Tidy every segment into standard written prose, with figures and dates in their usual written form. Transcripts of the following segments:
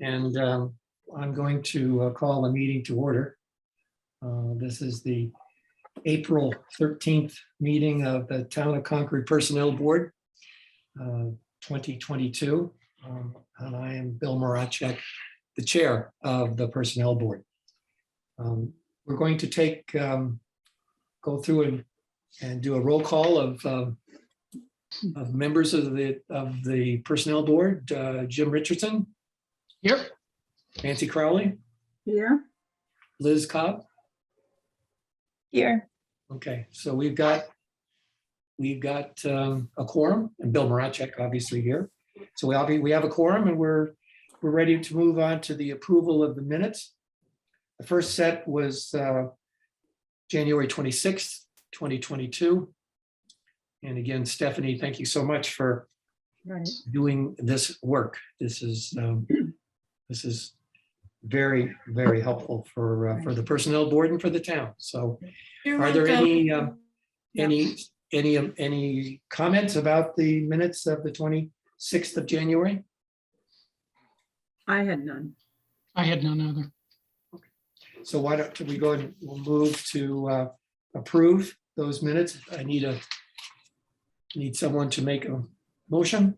and I'm going to call the meeting to order. This is the April 13th meeting of the Town of Concord Personnel Board, 2022. And I am Bill Moracek, the chair of the Personnel Board. We're going to go through and do a roll call of members of the Personnel Board. Jim Richardson. Here. Nancy Crowley. Here. Liz Cobb. Here. Okay, so we've got a quorum, and Bill Moracek obviously here. So we have a quorum, and we're ready to move on to the approval of the minutes. The first set was January 26th, 2022. And again, Stephanie, thank you so much for doing this work. This is very, very helpful for the Personnel Board and for the town. So are there any comments about the minutes of the 26th of January? I had none. I had none either. So why don't we go and we'll move to approve those minutes. I need someone to make a motion.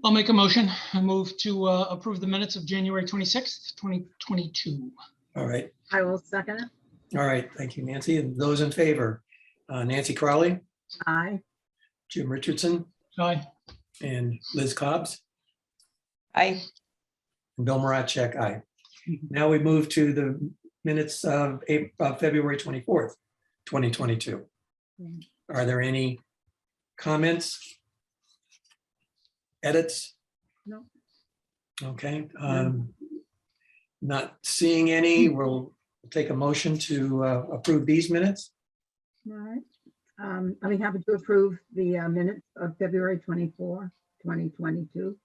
I'll make a motion. I move to approve the minutes of January 26th, 2022. All right. I will second it. All right. Thank you, Nancy. And those in favor, Nancy Crowley, Aye. Jim Richardson, Aye. and Liz Cobbs. Aye. And Bill Moracek, aye. Now we move to the minutes of February 24th, 2022. Are there any comments? Edits? No. Okay. Not seeing any, we'll take a motion to approve these minutes. All right. I'll be happy to approve the minutes of February 24, 2022.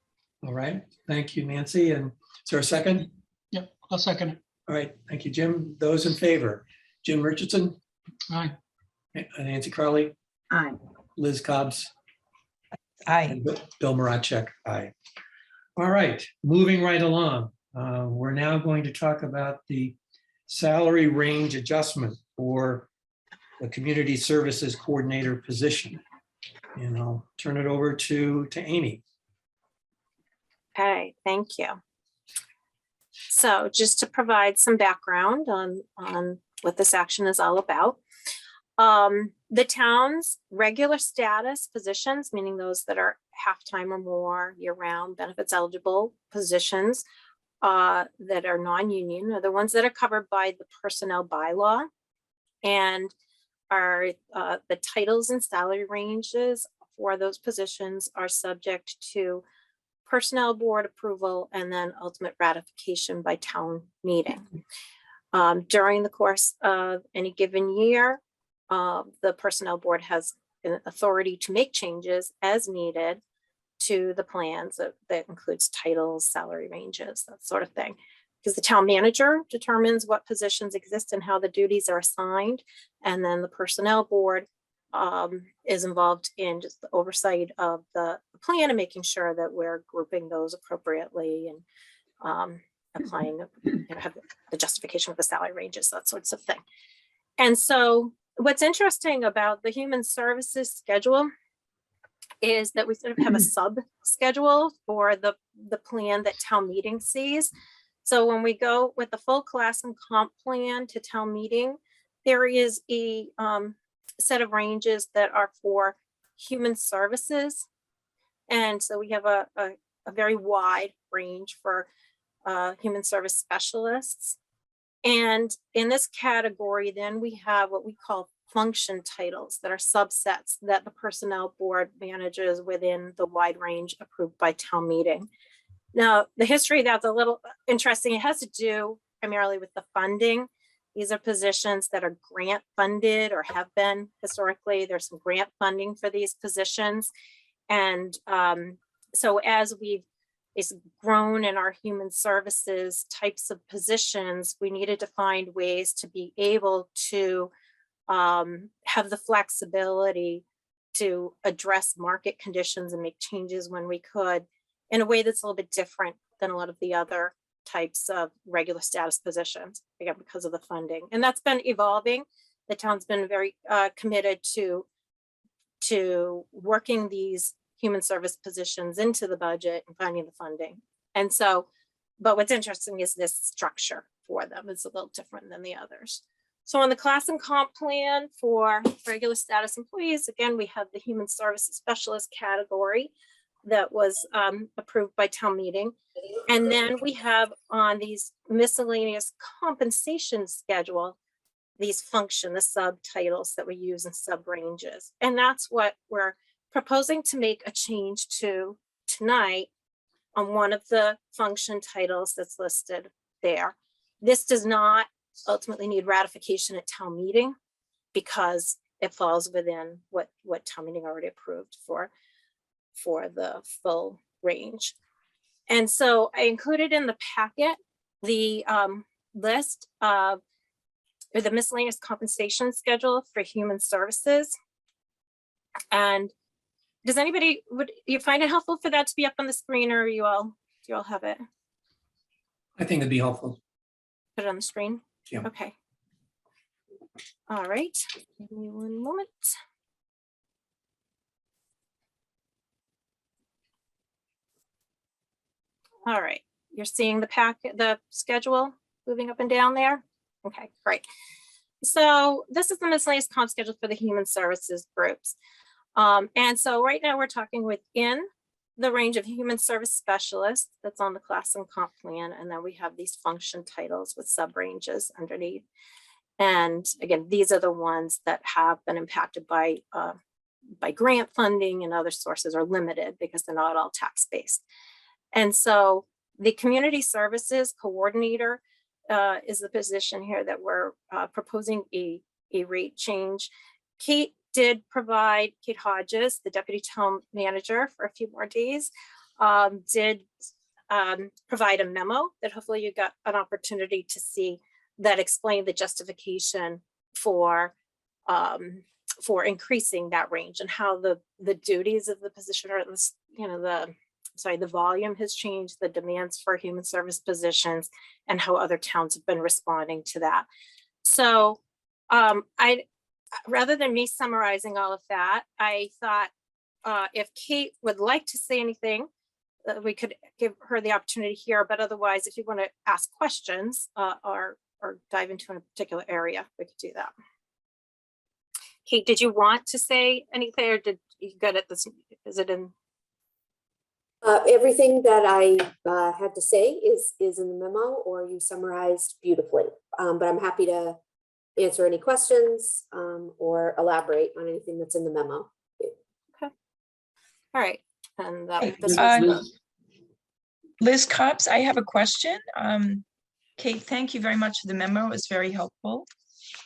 All right. Thank you, Nancy. And is there a second? Yep, I'll second it. All right. Thank you, Jim. Those in favor, Jim Richardson, Aye. Nancy Crowley, Aye. Liz Cobbs, Aye. and Bill Moracek, aye. All right, moving right along. We're now going to talk about the salary range adjustment for the community services coordinator position. And I'll turn it over to Amy. Okay, thank you. So just to provide some background on what this action is all about. The town's regular status positions, meaning those that are half-time or more year-round benefits eligible positions that are non-union, are the ones that are covered by the personnel bylaw, and are the titles and salary ranges for those positions are subject to personnel board approval and then ultimate ratification by town meeting. During the course of any given year, the personnel board has an authority to make changes as needed to the plans that includes titles, salary ranges, that sort of thing. Because the town manager determines what positions exist and how the duties are assigned. And then the personnel board is involved in just the oversight of the plan and making sure that we're grouping those appropriately and applying, have the justification of the salary ranges, that sorts of thing. And so what's interesting about the human services schedule is that we sort of have a sub schedule for the plan that town meeting sees. So when we go with the full class and comp plan to town meeting, there is a set of ranges that are for human services. And so we have a very wide range for human service specialists. And in this category, then we have what we call function titles that are subsets that the personnel board manages within the wide range approved by town meeting. Now, the history of that's a little interesting. It has to do primarily with the funding. These are positions that are grant funded or have been historically. There's some grant funding for these positions. And so as we've grown in our human services types of positions, we needed to find ways to be able to have the flexibility to address market conditions and make changes when we could in a way that's a little bit different than a lot of the other types of regular status positions, again, because of the funding. And that's been evolving. The town's been very committed to working these human service positions into the budget and finding the funding. And so, but what's interesting is this structure for them is a little different than the others. So on the class and comp plan for regular status employees, again, we have the human services specialist category that was approved by town meeting. And then we have on these miscellaneous compensation schedule, these function, the subtitles that we use in sub ranges. And that's what we're proposing to make a change to tonight on one of the function titles that's listed there. This does not ultimately need ratification at town meeting because it falls within what town meeting already approved for the full range. And so I included in the packet the list of or the miscellaneous compensation schedule for human services. And does anybody, would you find it helpful for that to be up on the screen, or do you all have it? I think it'd be helpful. Put it on the screen? Yeah. Okay. All right, give me one moment. All right, you're seeing the packet, the schedule moving up and down there? Okay, great. So this is the miscellaneous comp schedule for the human services groups. And so right now we're talking within the range of human service specialists that's on the class and comp plan. And then we have these function titles with sub ranges underneath. And again, these are the ones that have been impacted by grant funding and other sources, are limited because they're not all tax-based. And so the community services coordinator is the position here that we're proposing a rate change. Kate Hodges, the deputy town manager for a few more days, did provide a memo that hopefully you got an opportunity to see, that explained the justification for increasing that range and how the duties of the position, or the volume has changed, the demands for human service positions, and how other towns have been responding to that. So rather than me summarizing all of that, I thought if Kate would like to say anything, we could give her the opportunity here, but otherwise, if you want to ask questions or dive into a particular area, we could do that. Kate, did you want to say anything, or did you get it? Is it in? Everything that I had to say is in the memo, or you summarized beautifully. But I'm happy to answer any questions or elaborate on anything that's in the memo. Okay. All right. And Liz Copps, I have a question. Kate, thank you very much for the memo. It was very helpful.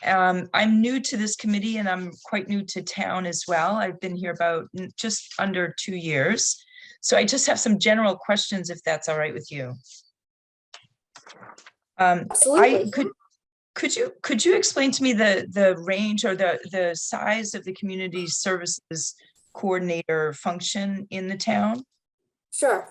I'm new to this committee and I'm quite new to town as well. I've been here about just under 2 years. So I just have some general questions, if that's all right with you. Absolutely. Could you explain to me the range or the size of the community services coordinator function in the town? Sure.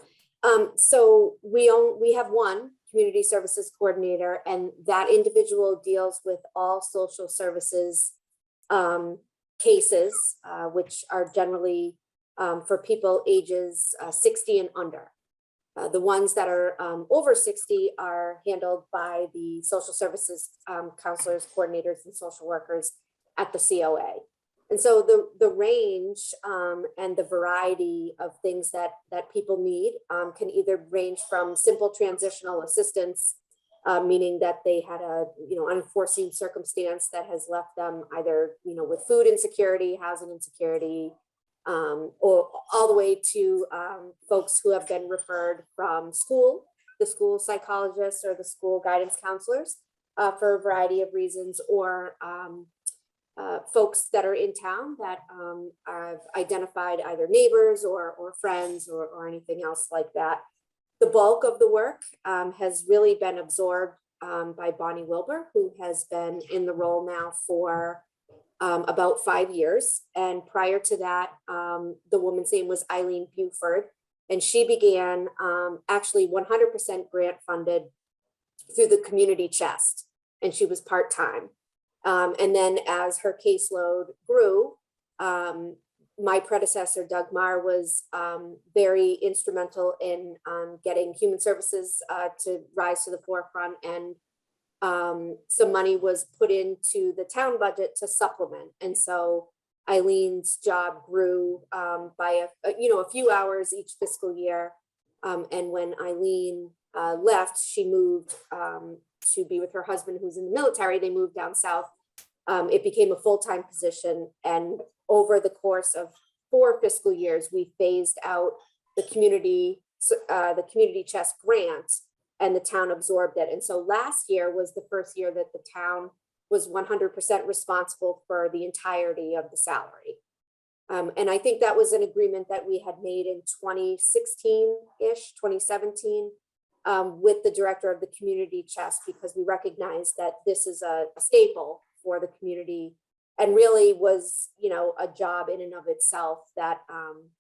So we have one community services coordinator, and that individual deals with all social services cases, which are generally for people ages 60 and under. The ones that are over 60 are handled by the social services counselors, coordinators, and social workers at the COA. And so the range and the variety of things that people need can either range from simple transitional assistance, meaning that they had a unforeseen circumstance that has left them either with food insecurity, housing insecurity, or all the way to folks who have been referred from school, the school psychologists or the school guidance counselors for a variety of reasons, or folks that are in town that have identified either neighbors or friends or anything else like that. The bulk of the work has really been absorbed by Bonnie Wilbur, who has been in the role now for about 5 years. And prior to that, the woman's name was Eileen Buford, And she began actually 100% grant funded through the community chest, and she was part-time. And then as her caseload grew, my predecessor, Doug Marr, was very instrumental in getting human services to rise to the forefront, and some money was put into the town budget to supplement. And so Eileen's job grew by a few hours each fiscal year. And when Eileen left, she moved to be with her husband, who's in the military. They moved down south. It became a full-time position, and over the course of 4 fiscal years, we phased out the community chest grant, and the town absorbed it. And so last year was the first year that the town was 100% responsible for the entirety of the salary. And I think that was an agreement that we had made in 2016-ish, 2017, with the director of the community chest, because we recognized that this is a staple for the community, and really was, a job in and of itself that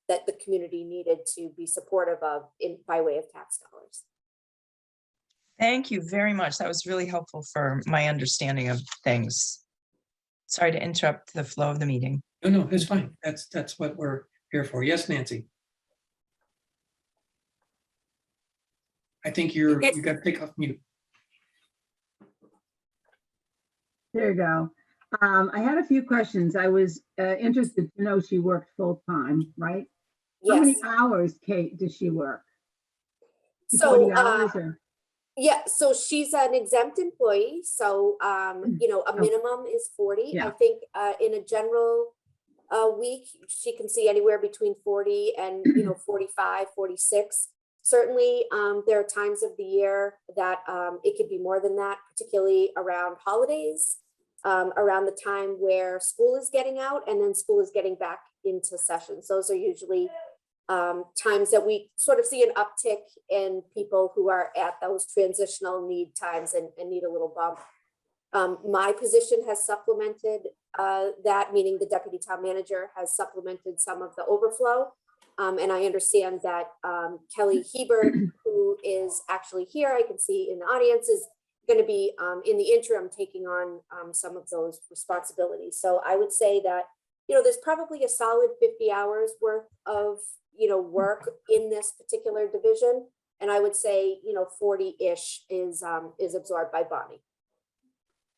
that the community needed to be supportive of by way of tax dollars. Thank you very much. That was really helpful for my understanding of things. Sorry to interrupt the flow of the meeting. No, it's fine. That's what we're here for. Yes, Nancy. I think you got to take off mute. There you go. I had a few questions. I was interested to know she worked full-time, right? How Yes. many hours, Kate, does she work? So, 40 hours or? yeah, so she's an exempt employee. So, a minimum is 40. Yeah. I think in a general week, she can see anywhere between 40 and, 45, 46. Certainly, there are times of the year that it could be more than that, particularly around holidays, around the time where school is getting out and then school is getting back into sessions. Those are usually times that we sort of see an uptick in people who are at those transitional need times and need a little bump. My position has supplemented that, meaning the deputy town manager has supplemented some of the overflow. And I understand that Kelly Hebert, who is actually here, I can see in the audience, is going to be in the interim taking on some of those responsibilities. So I would say that, there's probably a solid 50 hours worth of, work in this particular division. And I would say, 40-ish is absorbed by Bonnie.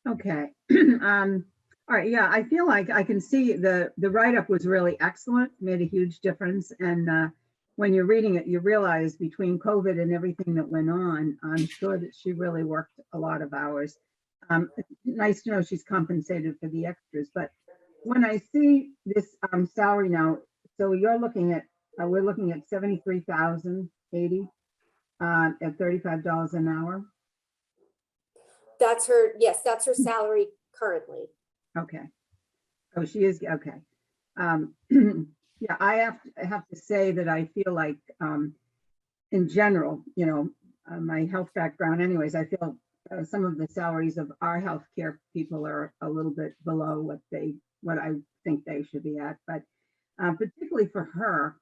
Okay. All right. Yeah, I feel like I can see the write-up was really excellent, made a huge difference. And when you're reading it, you realize between COVID and everything that went on, I'm sure that she really worked a lot of hours. Nice to know she's compensated for the extras. But when I see this salary now, so we're looking at $73,080 at $35 an hour. That's her salary currently. Okay. Oh, she is, okay. Yeah, I have to say that I feel like, in general, my health background anyways, I feel some of the salaries of our healthcare people are a little bit below what I think they should be at. But particularly for her,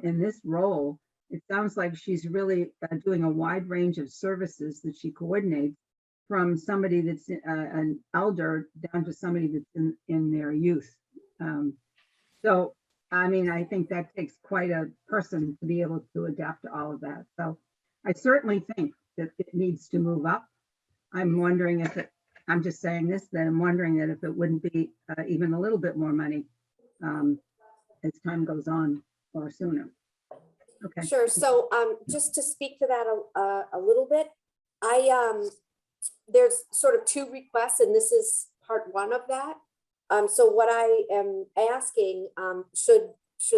in this role, it sounds like she's really doing a wide range of services that she coordinates, from somebody that's an elder down to somebody that's in their youth. So, I mean, I think that takes quite a person to be able to adapt to all of that. So I certainly think that it needs to move up. I'm wondering I'm just saying this, that I'm wondering that if it wouldn't be even a little bit more money as time goes on or sooner. Okay. Sure. So just to speak to that a little bit, there's sort of 2 requests, and this is part 1 of that. So what I am asking, should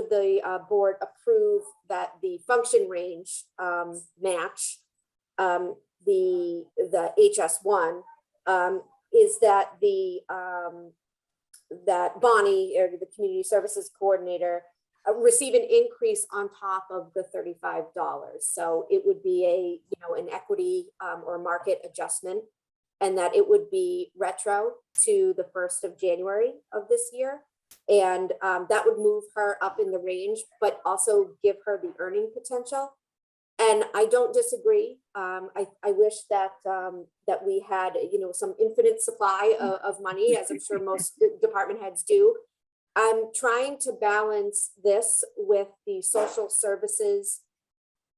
the board approve that the function range match the HS1, is that that Bonnie, or the community services coordinator, receive an increase on top of the $35. So it would be an equity or market adjustment, and that it would be retro to the 1st of January of this year. And that would move her up in the range, but also give her the earning potential. And I don't disagree. I wish that that we had, some infinite supply of money, as I'm sure most department heads do. I'm trying to balance this with the social services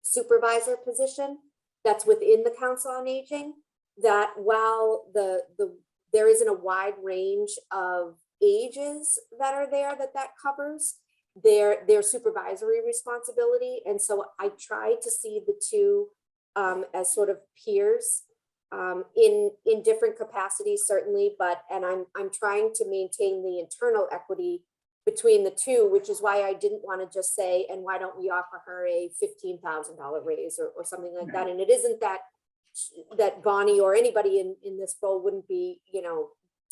supervisor position that's within the Council on Aging, that while there isn't a wide range of ages that are there that covers their supervisory responsibility. And so I try to see the two as sort of peers in different capacities, certainly, and I'm trying to maintain the internal equity between the two, which is why I didn't want to just say, and why don't we offer her a $15,000 raise or something like that. And it isn't that Bonnie or anybody in this role wouldn't be,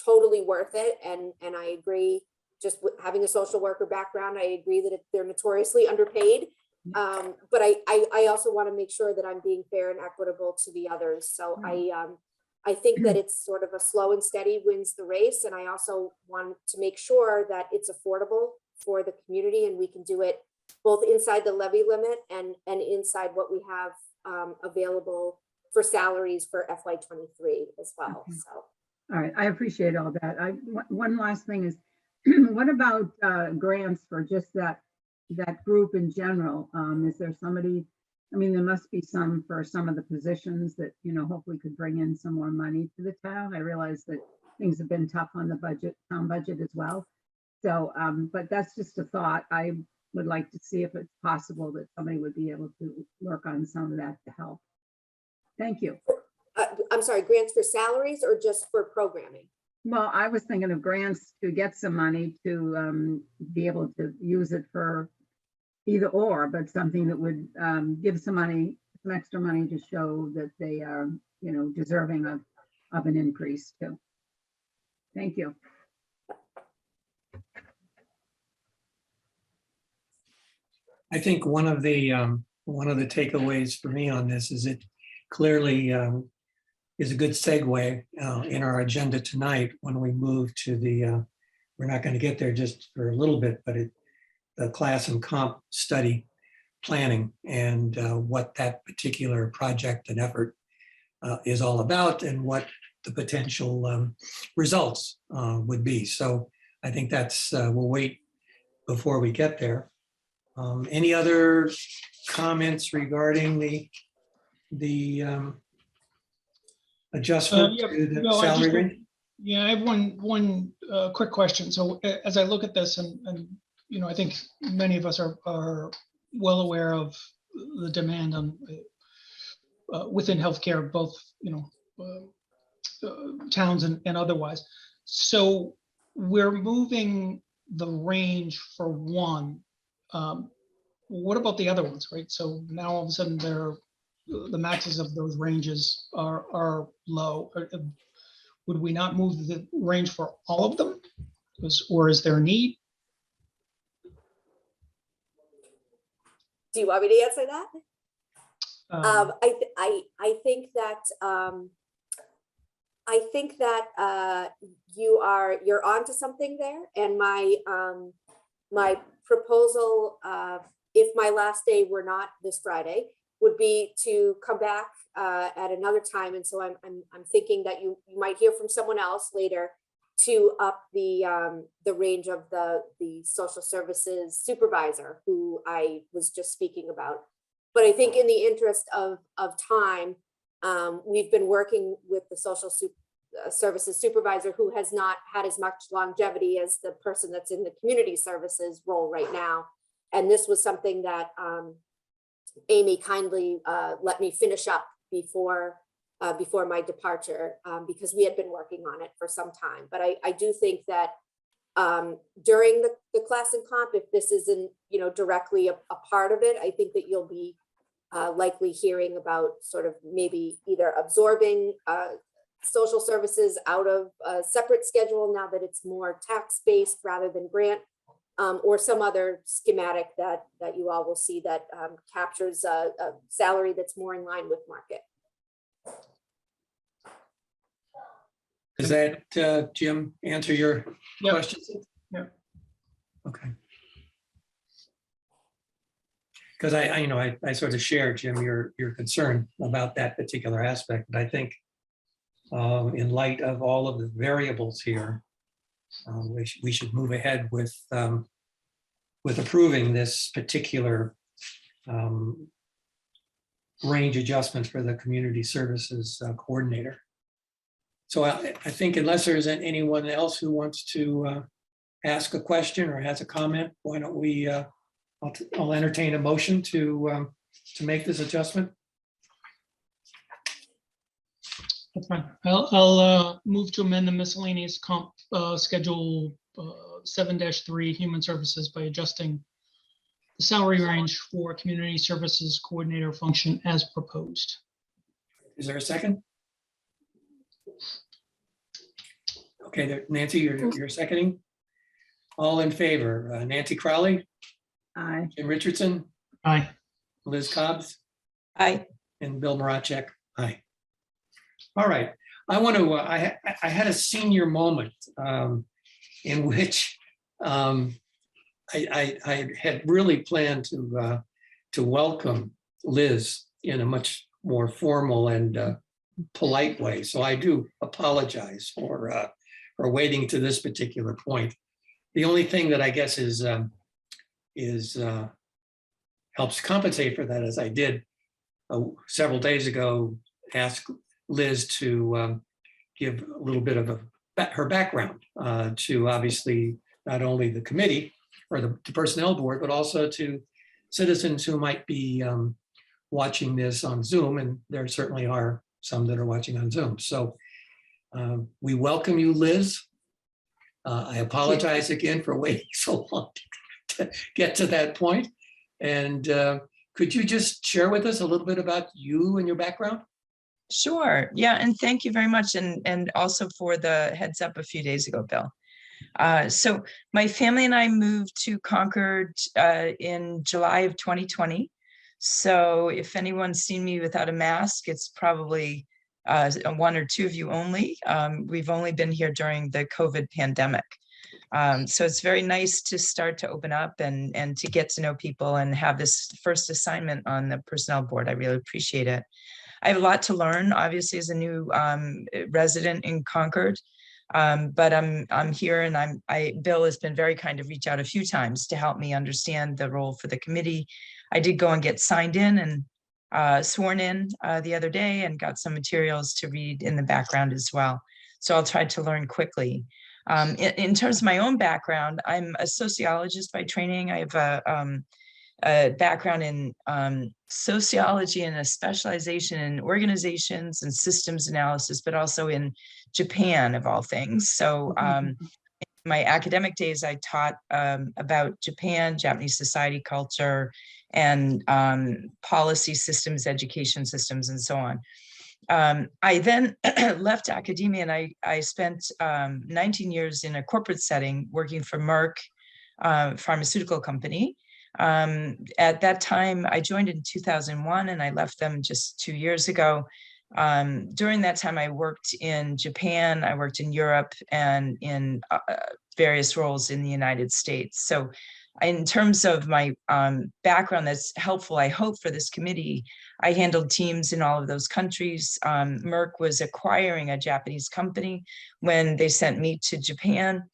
totally worth it. And I agree, just with having a social worker background, I agree that they're notoriously underpaid. But I also want to make sure that I'm being fair and equitable to the others. So I think that it's sort of a slow and steady wins the race. And I also want to make sure that it's affordable for the community, and we can do it both inside the levy limit and inside what we have available for salaries for FY23 as well. Okay. So. All right, I appreciate all that. One last thing is, what about grants for just that group in general? Is there somebody, I mean, there must be some for some of the positions that, hopefully could bring in some more money to the town. I realize that things have been tough on the town budget as well. So, but that's just a thought. I would like to see if it's possible that somebody would be able to work on some of that to help. Thank you. I'm sorry, grants for salaries or just for programming? Well, I was thinking of grants to get some money to be able to use it for either or, but something that would give some extra money to show that they are, deserving of an increase too. Thank you. I think one of the takeaways for me on this is it clearly is a good segue in our agenda tonight when we move to we're not going to get there just for a little bit, but the class and comp study planning and what that particular project and effort is all about and what the potential results would be. So I think that's, we'll wait before we get there. Any other comments regarding the adjustment to the no, salary range? Yeah, I have one quick question. So as I look at this and I think many of us are well aware of the demand on within healthcare, both, towns and otherwise. So we're moving the range for one. What about the other ones, right? So now all of a sudden the maxes of those ranges are low. Would we not move the range for all of them? Or is there a need? Do you want me to answer that? I think that you're onto something there, and my proposal, if my last day were not this Friday, would be to come back at another time. And so I'm thinking that you might hear from someone else later to up the range of the social services supervisor who I was just speaking about. But I think in the interest of time, we've been working with the social services supervisor who has not had as much longevity as the person that's in the community services role right now. And this was something that Amy kindly let me finish up before my departure, because we had been working on it for some time. But I do think that during the class and comp, if this isn't directly a part of it, I think that you'll be likely hearing about sort of maybe either absorbing social services out of a separate schedule now that it's more tax-based rather than grant, or some other schematic that you all will see that captures a salary that's more in line with market. Does that, Jim, answer your Yep. question? Yep. Okay. Because I sort of share, Jim, your concern about that particular aspect. But I think in light of all of the variables here, we should move ahead with approving this particular range adjustment for the community services coordinator. So I think unless there's anyone else who wants to ask a question or has a comment, why don't we, I'll entertain a motion to make this adjustment. That's fine. I'll move to amend the miscellaneous comp schedule 7-3 human services by adjusting the salary range for community services coordinator function as proposed. Is there a second? Okay, Nancy, you're seconding. All in favor, Nancy Crowley, Aye. Jim Richardson, Aye. Liz Cobbs, Aye. and Bill Marachek. Aye. All right. I want to. I had a senior moment in which I had really planned to welcome Liz in a much more formal and polite way. So I do apologize for waiting to this particular point. The only thing that I guess is helps compensate for that is I did several days ago ask Liz to give a little bit of her background to obviously not only the committee or the personnel board, but also to citizens who might be watching this on Zoom, and there certainly are some that are watching on Zoom. So we welcome you, Liz. I apologize again for waiting so long to get to that point. And could you just share with us a little bit about you and your background? Sure. Yeah. And thank you very much. And also for the heads up a few days ago, Bill. So my family and I moved to Concord in July of 2020. So if anyone's seen me without a mask, it's probably one or two of you only. We've only been here during the COVID pandemic. So it's very nice to start to open up and to get to know people and have this first assignment on the personnel board. I really appreciate it. I have a lot to learn, obviously, as a new resident in Concord. But I'm here, and Bill has been very kind to reach out a few times to help me understand the role for the committee. I did go and get signed in and sworn in the other day, and got some materials to read in the background as well. So I'll try to learn quickly. In terms of my own background, I'm a sociologist by training. I have a background in sociology and a specialization in organizations and systems analysis, but also in Japan, of all things. So in my academic days, I taught about Japan, Japanese society, culture, and policy systems, education systems, and so on. I then left academia, and I spent 19 years in a corporate setting working for Merck pharmaceutical company. At that time, I joined in 2001, and I left them just 2 years ago. During that time, I worked in Japan, I worked in Europe, and in various roles in the United States. So in terms of my background that's helpful, I hope, for this committee, I handled teams in all of those countries. Merck was acquiring a Japanese company when they sent me to Japan.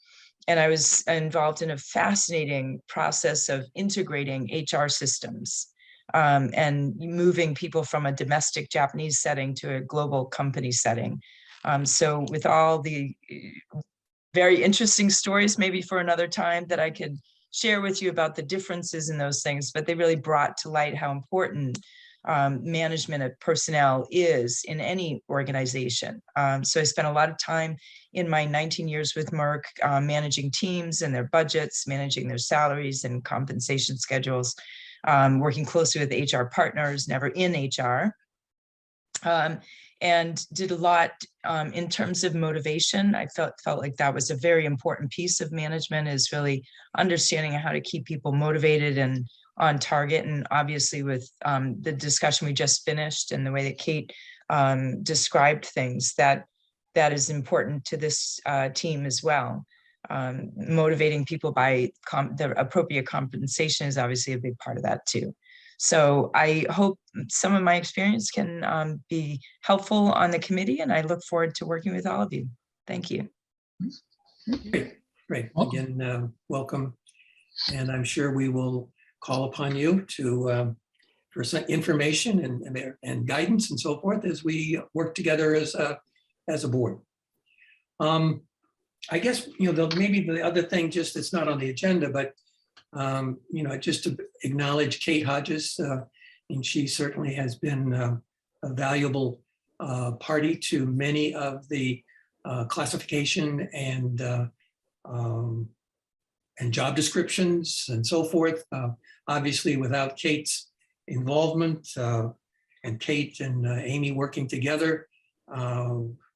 And I was involved in a fascinating process of integrating HR systems and moving people from a domestic Japanese setting to a global company setting. So with all the very interesting stories, maybe for another time, that I could share with you about the differences in those things, but they really brought to light how important management of personnel is in any organization. So I spent a lot of time in my 19 years with Merck managing teams and their budgets, managing their salaries and compensation schedules, working closely with HR partners, never in HR, and did a lot in terms of motivation. I felt like that was a very important piece of management, is really understanding how to keep people motivated and on target. And obviously with the discussion we just finished and the way that Kate described things, that is important to this team as well. motivating people by the appropriate compensation is obviously a big part of that too. So I hope some of my experience can be helpful on the committee, and I look forward to working with all of you. Thank you. Great. Welcome. Again, welcome. And I'm sure we will call upon you to for some information and guidance and so forth as we work together as a board. I guess, maybe the other thing, just it's not on the agenda, but just to acknowledge Kate Hodges, and she certainly has been a valuable party to many of the classification and job descriptions and so forth. Obviously, without Kate's involvement and Kate and Amy working together,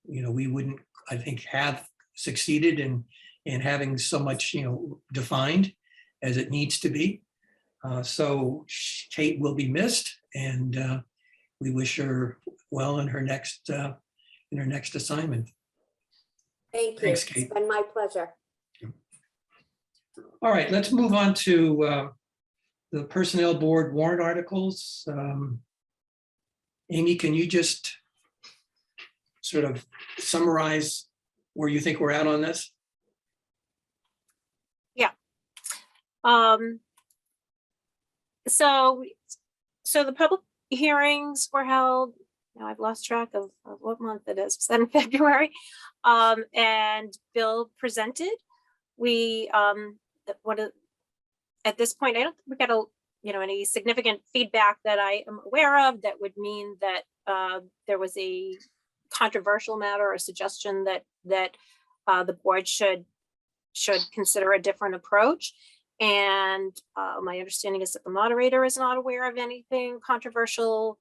we wouldn't, I think, have succeeded in having so much, defined as it needs to be. So Kate will be missed, and we wish her well in her next assignment. Thank you. Thanks, Kate. It's been my pleasure. All right, let's move on to the Personnel Board warrant articles. Amy, can you just sort of summarize where you think we're at on this? So the public hearings were held, now I've lost track of what month it is, in February. And Bill presented. We, at this point, I don't think we got any significant feedback that I am aware of that would mean that there was a controversial matter or suggestion that the board should consider a different approach. And my understanding is that the moderator is not aware of anything controversial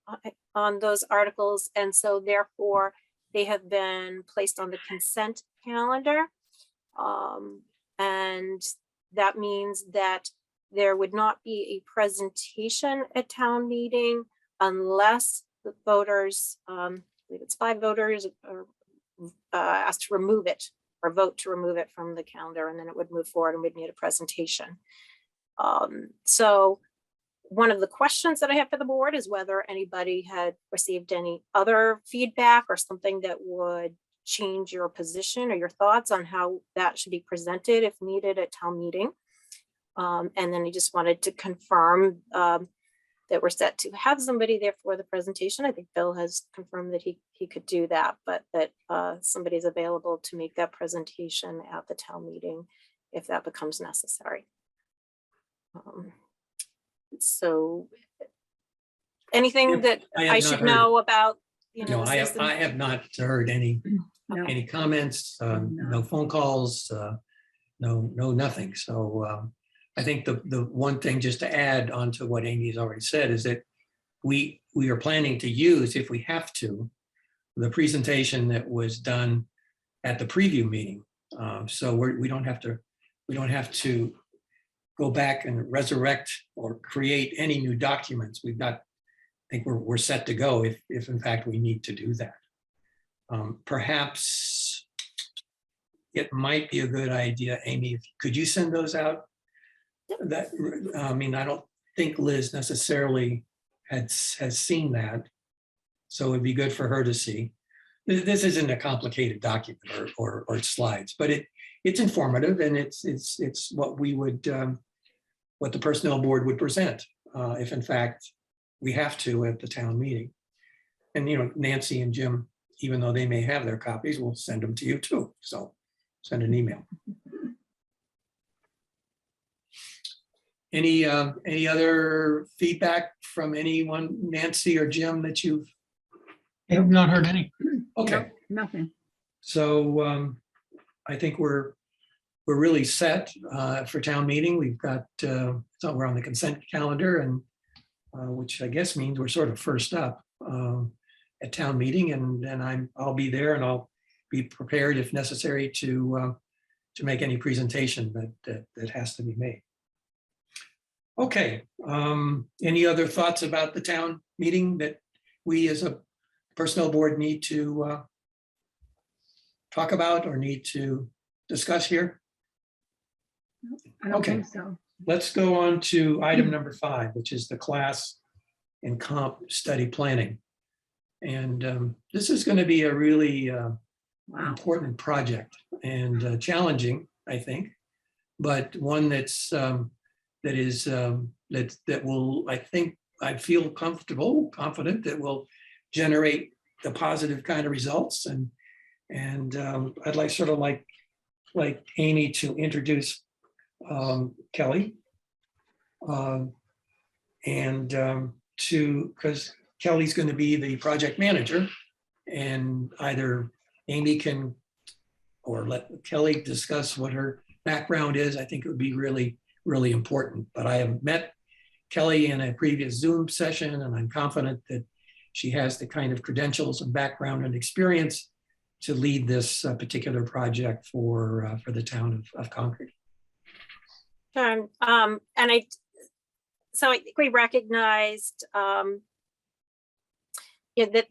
on those articles. And so therefore they have been placed on the consent calendar. And that means that there would not be a presentation at town meeting unless the voters, I believe it's 5 voters, are asked to remove it or vote to remove it from the calendar, and then it would move forward and we'd need a presentation. So one of the questions that I have for the board is whether anybody had received any other feedback or something that would change your position or your thoughts on how that should be presented if needed at town meeting. And then I just wanted to confirm that we're set to have somebody there for the presentation. I think Bill has confirmed that he could do that, but that somebody's available to make that presentation at the town meeting if that becomes necessary. So anything that I should know about, No, I have not heard any No. comments, no phone calls, no nothing. So I think the one thing just to add on to what Amy's already said is that we are planning to use, if we have to, the presentation that was done at the preview meeting. So we don't have to go back and resurrect or create any new documents. I think we're set to go if in fact we need to do that. Perhaps it might be a good idea, Amy, could you send those out? That, I mean, I don't think Liz necessarily has seen that, so it'd be good for her to see. This isn't a complicated document or slides, but it's informative, and it's what we would what the personnel board would present if in fact we have to at the town meeting. And Nancy and Jim, even though they may have their copies, will send them to you too. So send an email. Any other feedback from anyone, Nancy or Jim, that you've? I have not heard any. Okay, Nothing. so I think we're really set for town meeting. We've got so we're on the consent calendar, and which I guess means we're sort of first up at town meeting, and I'll be there, and I'll be prepared if necessary to make any presentation that has to be made. Okay, any other thoughts about the town meeting that we as a personnel board need to talk about or need to discuss here? I don't Okay. think so. Let's go on to item number 5, which is the class and comp study planning. And this is going to be a really Wow. important project and challenging, I think, but one that will, I feel confident that will generate the positive kind of results. And I'd like Amy to introduce Kelly. Because Kelly's going to be the project manager, and either Amy can, or let Kelly discuss what her background is. I think it would be really, really important. But I have met Kelly in a previous Zoom session, and I'm confident that she has the kind of credentials and background and experience to lead this particular project for the town of Concord. Sure. So I think we recognized that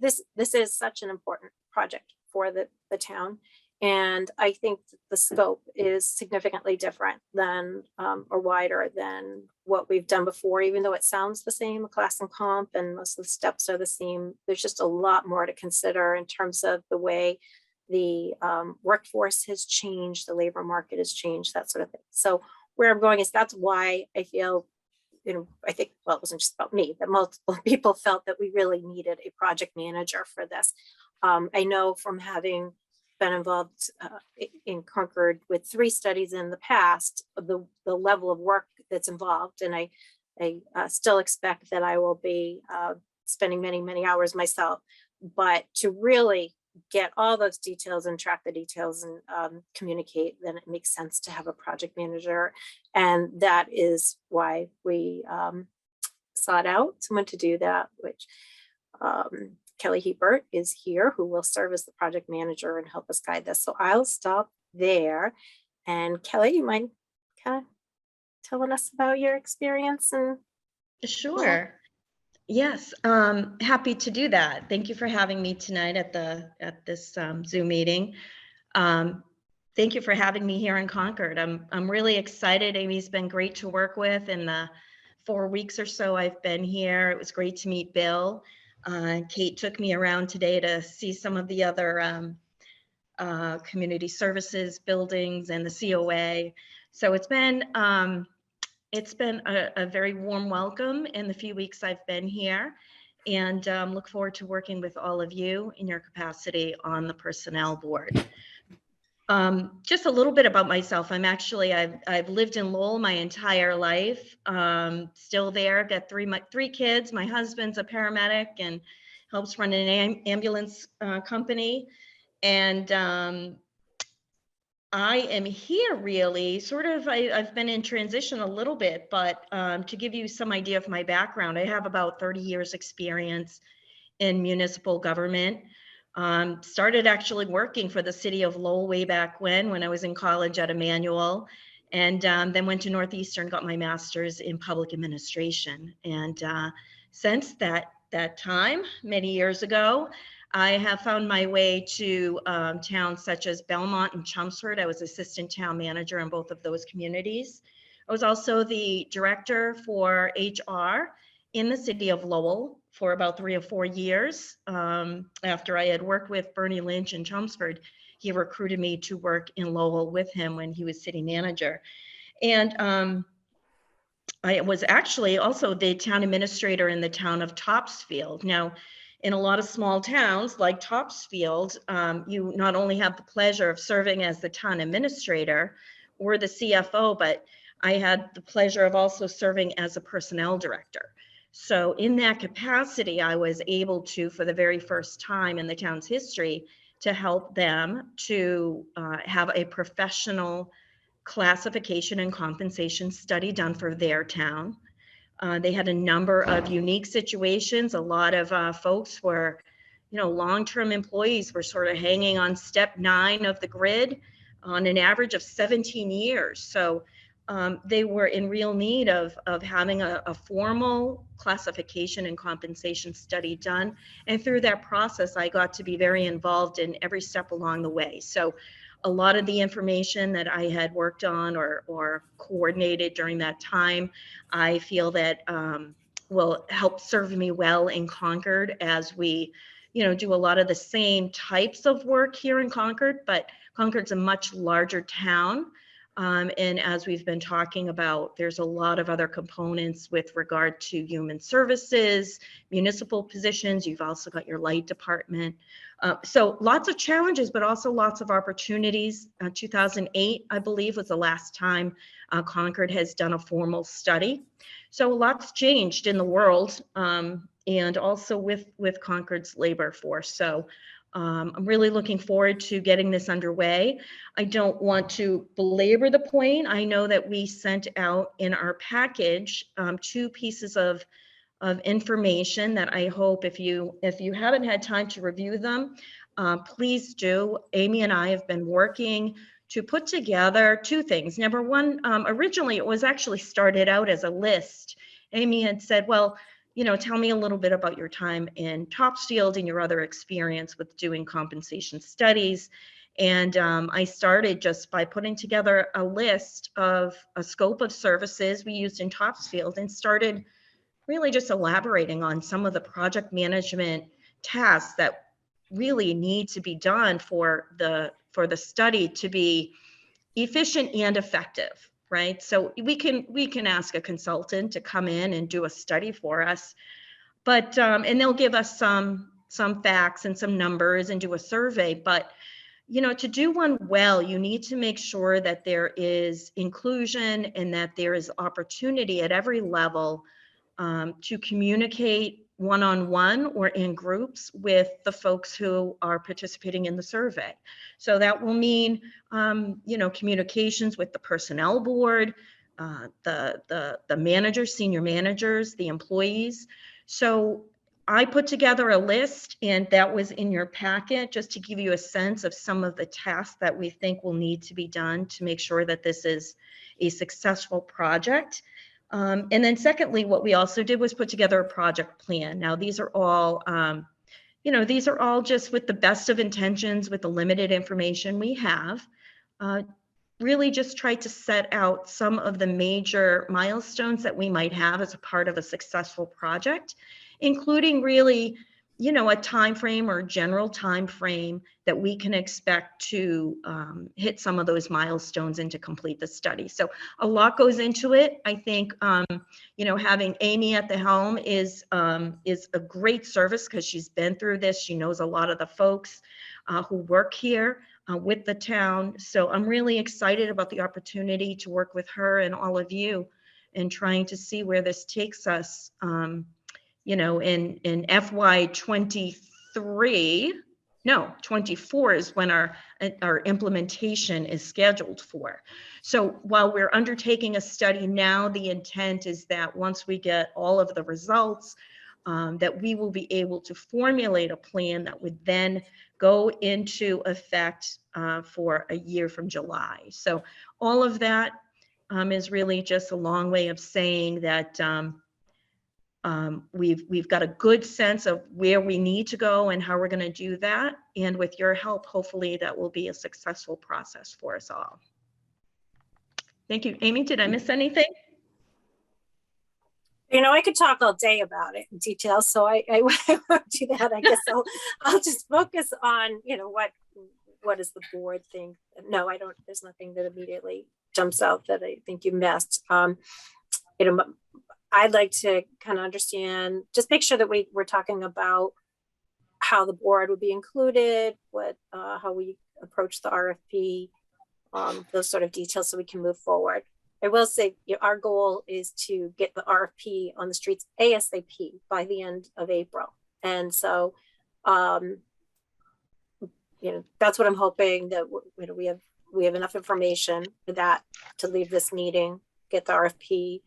this is such an important project for the town. And I think that the scope is significantly different than or wider than what we've done before, even though it sounds the same, a class and comp, and most of the steps are the same. There's just a lot more to consider in terms of the way the workforce has changed, the labor market has changed, that sort of thing. So where I'm going is that's why I feel, I think, well, it wasn't just about me, that multiple people felt that we really needed a project manager for this. I know from having been involved in Concord with 3 studies in the past, the level of work that's involved, and I still expect that I will be spending many, many hours myself, but to really get all those details and track the details and communicate, then it makes sense to have a project manager. And that is why we sought out someone to do that, which Kelly Hebert is here, who will serve as the project manager and help us guide this. So I'll stop there. And Kelly, you mind kind of telling us about your experience? And Sure. Yes, happy to do that. Thank you for having me tonight at this Zoom meeting. Thank you for having me here in Concord. I'm really excited. Amy's been great to work with in the 4 weeks or so I've been here. It was great to meet Bill. Kate took me around today to see some of the other community services buildings and the COA. So it's been a very warm welcome in the few weeks I've been here, and look forward to working with all of you in your capacity on the personnel board. Just a little bit about myself. I've lived in Lowell my entire life. Still there. I've got three kids. My husband's a paramedic and helps run an ambulance company. And I am here really I've been in transition a little bit, but to give you some idea of my background, I have about 30 years experience in municipal government. Started actually working for the city of Lowell way back when I was in college at Emmanuel, and then went to Northeastern, got my master's in public administration. And since that time, many years ago, I have found my way to towns such as Belmont and Chelmsford. I was assistant town manager in both of those communities. I was also the director for HR in the city of Lowell for about 3 or 4 years. After I had worked with Bernie Lynch in Chelmsford, he recruited me to work in Lowell with him when he was city manager. And I was actually also the town administrator in the town of Topsfield. Now, in a lot of small towns like Topsfield, you not only have the pleasure of serving as the town administrator or the CFO, but I had the pleasure of also serving as a personnel director. So in that capacity, I was able to, for the very first time in the town's history, to help them to have a professional classification and compensation study done for their town. They had a number of unique situations. A lot of folks were, long-term employees were sort of hanging on step 9 of the grid on an average of 17 years. So they were in real need of having a formal classification and compensation study done. And through that process, I got to be very involved in every step along the way. So a lot of the information that I had worked on or coordinated during that time, I feel that will help serve me well in Concord as we, do a lot of the same types of work here in Concord, but Concord's a much larger town. And as we've been talking about, there's a lot of other components with regard to human services, municipal positions. You've also got your light department. So lots of challenges, but also lots of opportunities. 2008, I believe, was the last time Concord has done a formal study. So lots changed in the world, and also with Concord's labor force. So I'm really looking forward to getting this underway. I don't want to belabor the point. I know that we sent out in our package 2 pieces of information that I hope if you haven't had time to review them, please do. Amy and I have been working to put together 2 things. Number one, originally it was actually started out as a list. Amy had said, well, tell me a little bit about your time in Topsfield and your other experience with doing compensation studies. And I started just by putting together a list of a scope of services we used in Topsfield and started really just elaborating on some of the project management tasks that really need to be done for the study to be efficient and effective, right? So we can ask a consultant to come in and do a study for us, but and they'll give us some facts and some numbers and do a survey. But to do one well, you need to make sure that there is inclusion and that there is opportunity at every level to communicate one-on-one or in groups with the folks who are participating in the survey. So that will mean, communications with the personnel board, the managers, senior managers, the employees. So I put together a list, and that was in your packet, just to give you a sense of some of the tasks that we think will need to be done to make sure that this is a successful project. And then secondly, what we also did was put together a project plan. Now, these are all, these are all just with the best of intentions, with the limited information we have, really just try to set out some of the major milestones that we might have as a part of a successful project, including really, a time frame or general time frame that we can expect to hit some of those milestones and to complete the study. So a lot goes into it. I think, having Amy at the helm is a great service because she's been through this. She knows a lot of the folks who work here with the town. So I'm really excited about the opportunity to work with her and all of you in trying to see where this takes us. In FY 23, no, 24 is when our implementation is scheduled for. So while we're undertaking a study now, the intent is that once we get all of the results, that we will be able to formulate a plan that would then go into effect for a year from July. So all of that is really just a long way of saying that we've got a good sense of where we need to go and how we're going to do that. And with your help, hopefully that will be a successful process for us all. Thank you. Amy, did I miss anything? I could talk all day about it in detail, so I won't do that. I guess I'll just focus on, what does the board think? No, I don't, there's nothing that immediately jumps out that I think you missed. I'd like to kind of understand, just make sure that we're talking about how the board would be included, how we approach the RFP, those sort of details so we can move forward. I will say our goal is to get the RFP on the streets ASAP by the end of April. And so, that's what I'm hoping, that we have enough information for that to leave this meeting, get the RFP,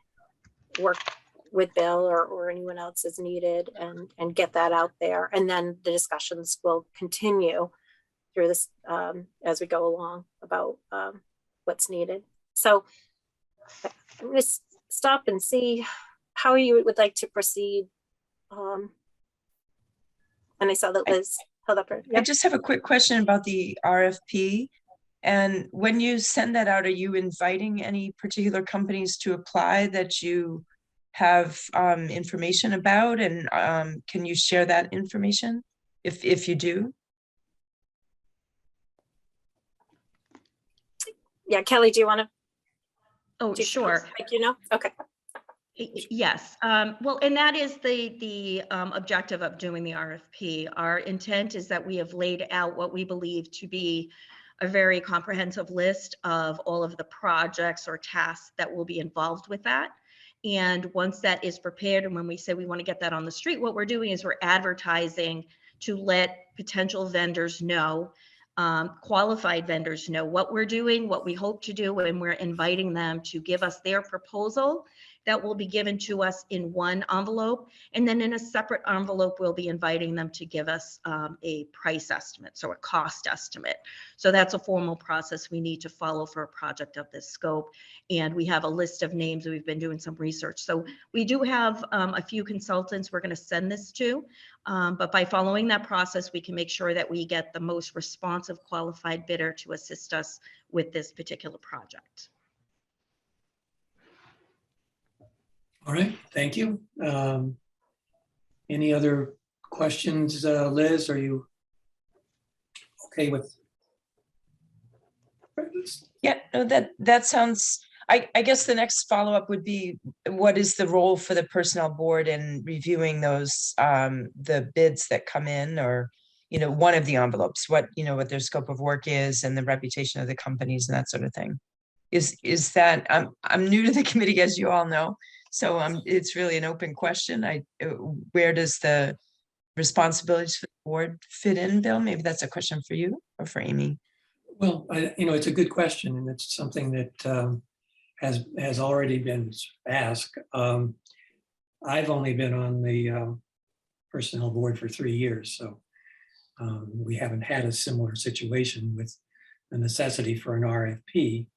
work with Bill or anyone else as needed and get that out there. And then the discussions will continue through this as we go along about what's needed. So I'm going to stop and see how you would like to proceed. And I saw that Liz held up her. I just have a quick question about the RFP. And when you send that out, are you inviting any particular companies to apply that you have information about? And can you share that information if you do? Yeah, Kelly, do you want to? Oh, sure. Like, you know, okay. Yes, well, and that is the objective of doing the RFP. Our intent is that we have laid out what we believe to be a very comprehensive list of all of the projects or tasks that will be involved with that. And once that is prepared, and when we say we want to get that on the street, what we're doing is we're advertising to let potential vendors know, qualified vendors know what we're doing, what we hope to do, and we're inviting them to give us their proposal that will be given to us in one envelope. And then in a separate envelope, we'll be inviting them to give us a price estimate, so a cost estimate. So that's a formal process we need to follow for a project of this scope. And we have a list of names. We've been doing some research. So we do have a few consultants we're going to send this to. But by following that process, we can make sure that we get the most responsive qualified bidder to assist us with this particular project. All right, thank you. Any other questions, Liz? Are you okay with? Yeah, no, that sounds, I guess the next follow-up would be, what is the role for the personnel board in reviewing those, the bids that come in, or, you know, one of the envelopes, what, you know, what their scope of work is and the reputation of the companies and that sort of thing. Is that, I'm new to the committee, as you all know, so it's really an open question. Where does the responsibilities for the board fit in, Bill? Maybe that's a question for you or for Amy. Well, you know, it's a good question, and it's something that has already been asked. I've only been on the personnel board for 3 years, so we haven't had a similar situation with the necessity for an RFP.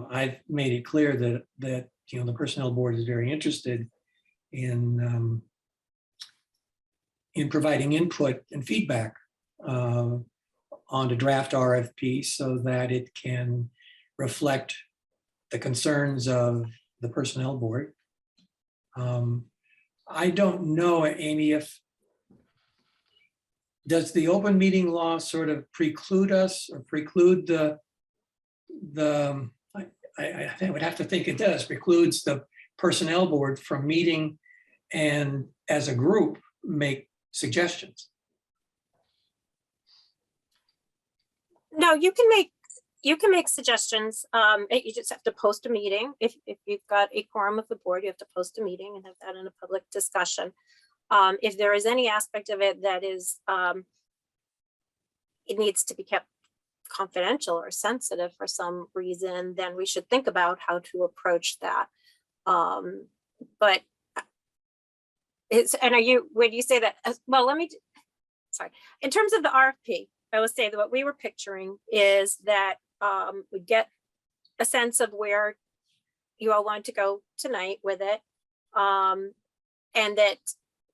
I've made it clear that you know, the personnel board is very interested in providing input and feedback on the draft RFP so that it can reflect the concerns of the personnel board. I don't know, Amy, does the open meeting law sort of preclude us or preclude I would have to think it does, precludes the personnel board from meeting and as a group make suggestions. No, you can make suggestions. You just have to post a meeting. If you've got a quorum of the board, you have to post a meeting and have that in a public discussion. If there is any aspect of it that is, it needs to be kept confidential or sensitive for some reason, then we should think about how to approach that. But it's, and when you say that, well, sorry, in terms of the RFP, I will say that what we were picturing is that we get a sense of where you all want to go tonight with it. And that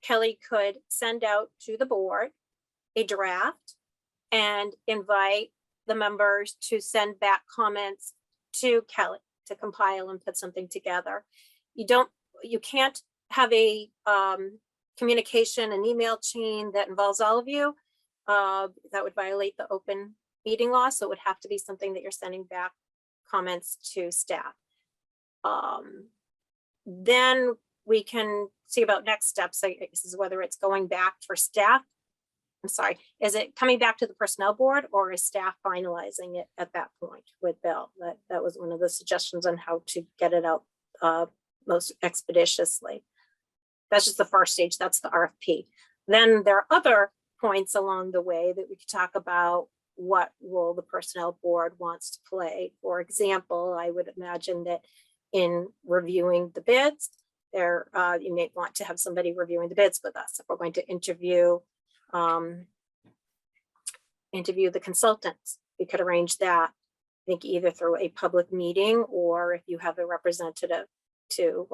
Kelly could send out to the board a draft and invite the members to send back comments to Kelly to compile and put something together. You can't have a communication and email chain that involves all of you. That would violate the open meeting law. So it would have to be something that you're sending back comments to staff. Then we can see about next steps. I guess is whether it's going back for staff. I'm sorry, is it coming back to the personnel board or is staff finalizing it at that point with Bill? That was one of the suggestions on how to get it out most expeditiously. That's just the first stage, that's the RFP. Then there are other points along the way that we could talk about what role the personnel board wants to play. For example, I would imagine that in reviewing the bids, you may want to have somebody reviewing the bids with us. If we're going to interview the consultants, we could arrange that, I think, either through a public meeting or if you have a representative to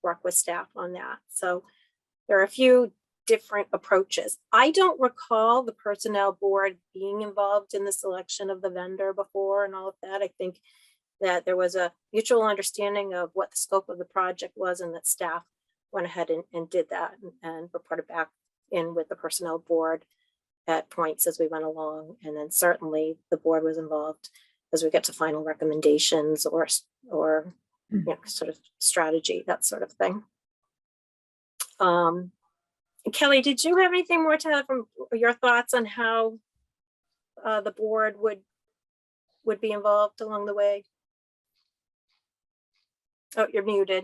work with staff on that. So there are a few different approaches. I don't recall the personnel board being involved in the selection of the vendor before and all of that. I think that there was a mutual understanding of what the scope of the project was and that staff went ahead and did that and reported back in with the personnel board at points as we went along. And then certainly the board was involved as we get to final recommendations or you know, sort of strategy, that sort of thing. Kelly, did you have anything more to add from your thoughts on how the board would be involved along the way? Oh, you're muted.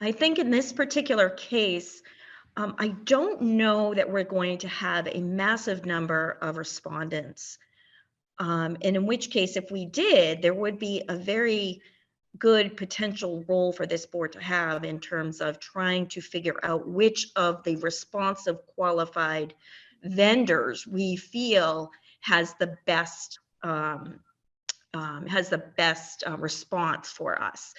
I think in this particular case, I don't know that we're going to have a massive number of respondents. And in which case, if we did, there would be a very good potential role for this board to have in terms of trying to figure out which of the responsive qualified vendors we feel has the best response for us.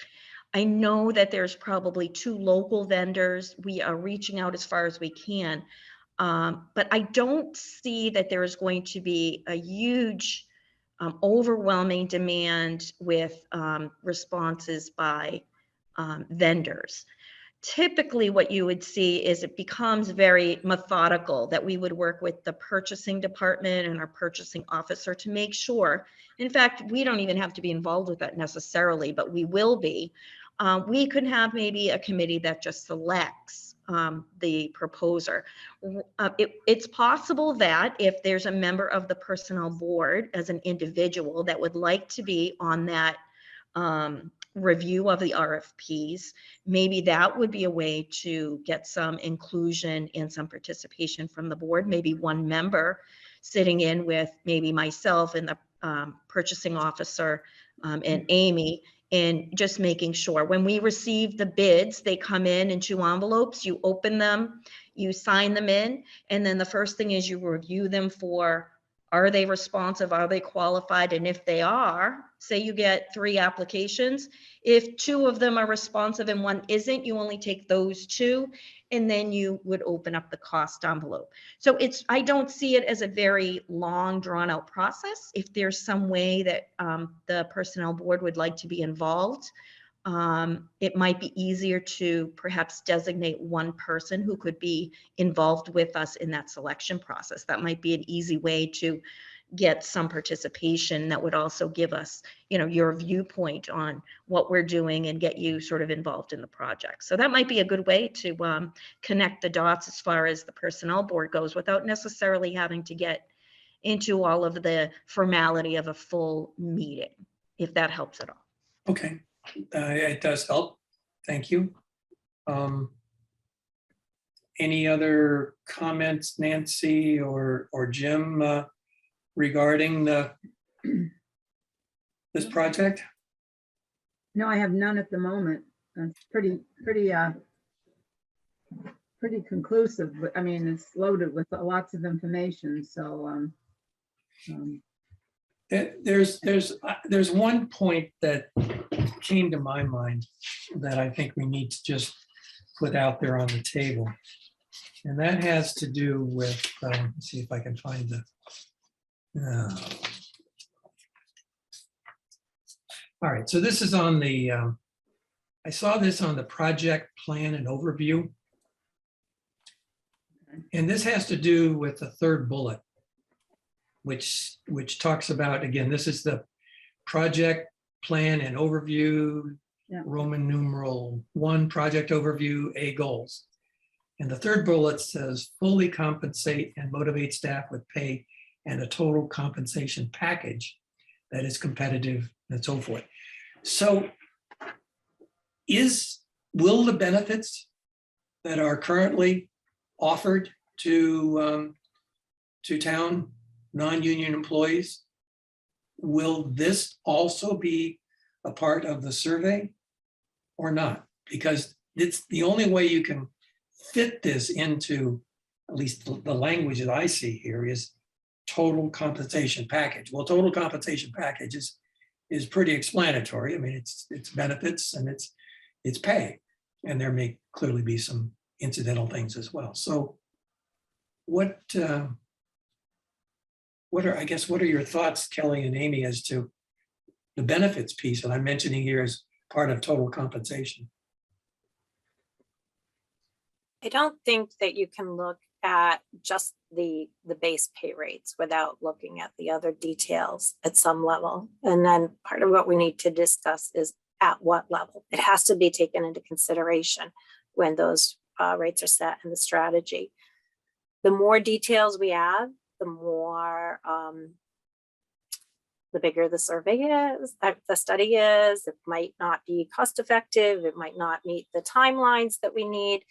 I know that there's probably 2 local vendors. We are reaching out as far as we can, but I don't see that there is going to be a huge overwhelming demand with responses by vendors. Typically what you would see is it becomes very methodical that we would work with the purchasing department and our purchasing officer to make sure, in fact, we don't even have to be involved with that necessarily, but we will be. We could have maybe a committee that just selects the proposer. It's possible that if there's a member of the personnel board as an individual that would like to be on that review of the RFPs, maybe that would be a way to get some inclusion and some participation from the board. Maybe one member sitting in with maybe myself and the purchasing officer and Amy, and just making sure when we receive the bids, they come in 2 envelopes, you open them, you sign them in, and then the first thing is you review them for, are they responsive, are they qualified? And if they are, say you get 3 applications, if 2 of them are responsive and 1 isn't, you only take those 2, and then you would open up the cost envelope. So I don't see it as a very long drawn out process. If there's some way that the personnel board would like to be involved, it might be easier to perhaps designate 1 person who could be involved with us in that selection process. That might be an easy way to get some participation that would also give us, you know, your viewpoint on what we're doing and get you sort of involved in the project. So that might be a good way to connect the dots as far as the personnel board goes without necessarily having to get into all of the formality of a full meeting, if that helps at all. Okay, it does help. Thank you. Any other comments, Nancy or Jim, regarding this project? No, I have none at the moment. It's pretty conclusive. I mean, it's loaded with lots of information. So There's one point that came to my mind that I think we need to just put out there on the table. And that has to do with, let's see if I can find the, all right, so this is on the, I saw this on the project plan and overview. And this has to do with the 3rd bullet, which talks about, again, this is the project plan and overview, yeah. Roman numeral 1, project overview, A goals. And the 3rd bullet says fully compensate and motivate staff with pay and a total compensation package that is competitive and so forth. So will the benefits that are currently offered to town non-union employees, will this also be a part of the survey or not? Because it's the only way you can fit this into, at least the language that I see here, is total compensation package. Well, total compensation package is pretty explanatory. I mean, it's benefits and it's pay. And there may clearly be some incidental things as well. So what are your thoughts, Kelly and Amy, as to the benefits piece that I'm mentioning here as part of total compensation? I don't think that you can look at just the base pay rates without looking at the other details at some level. And then part of what we need to discuss is at what level. It has to be taken into consideration when those rates are set in the strategy. The more details we have, the more, the bigger the survey is, the study is. It might not be cost effective. It might not meet the timelines that we need.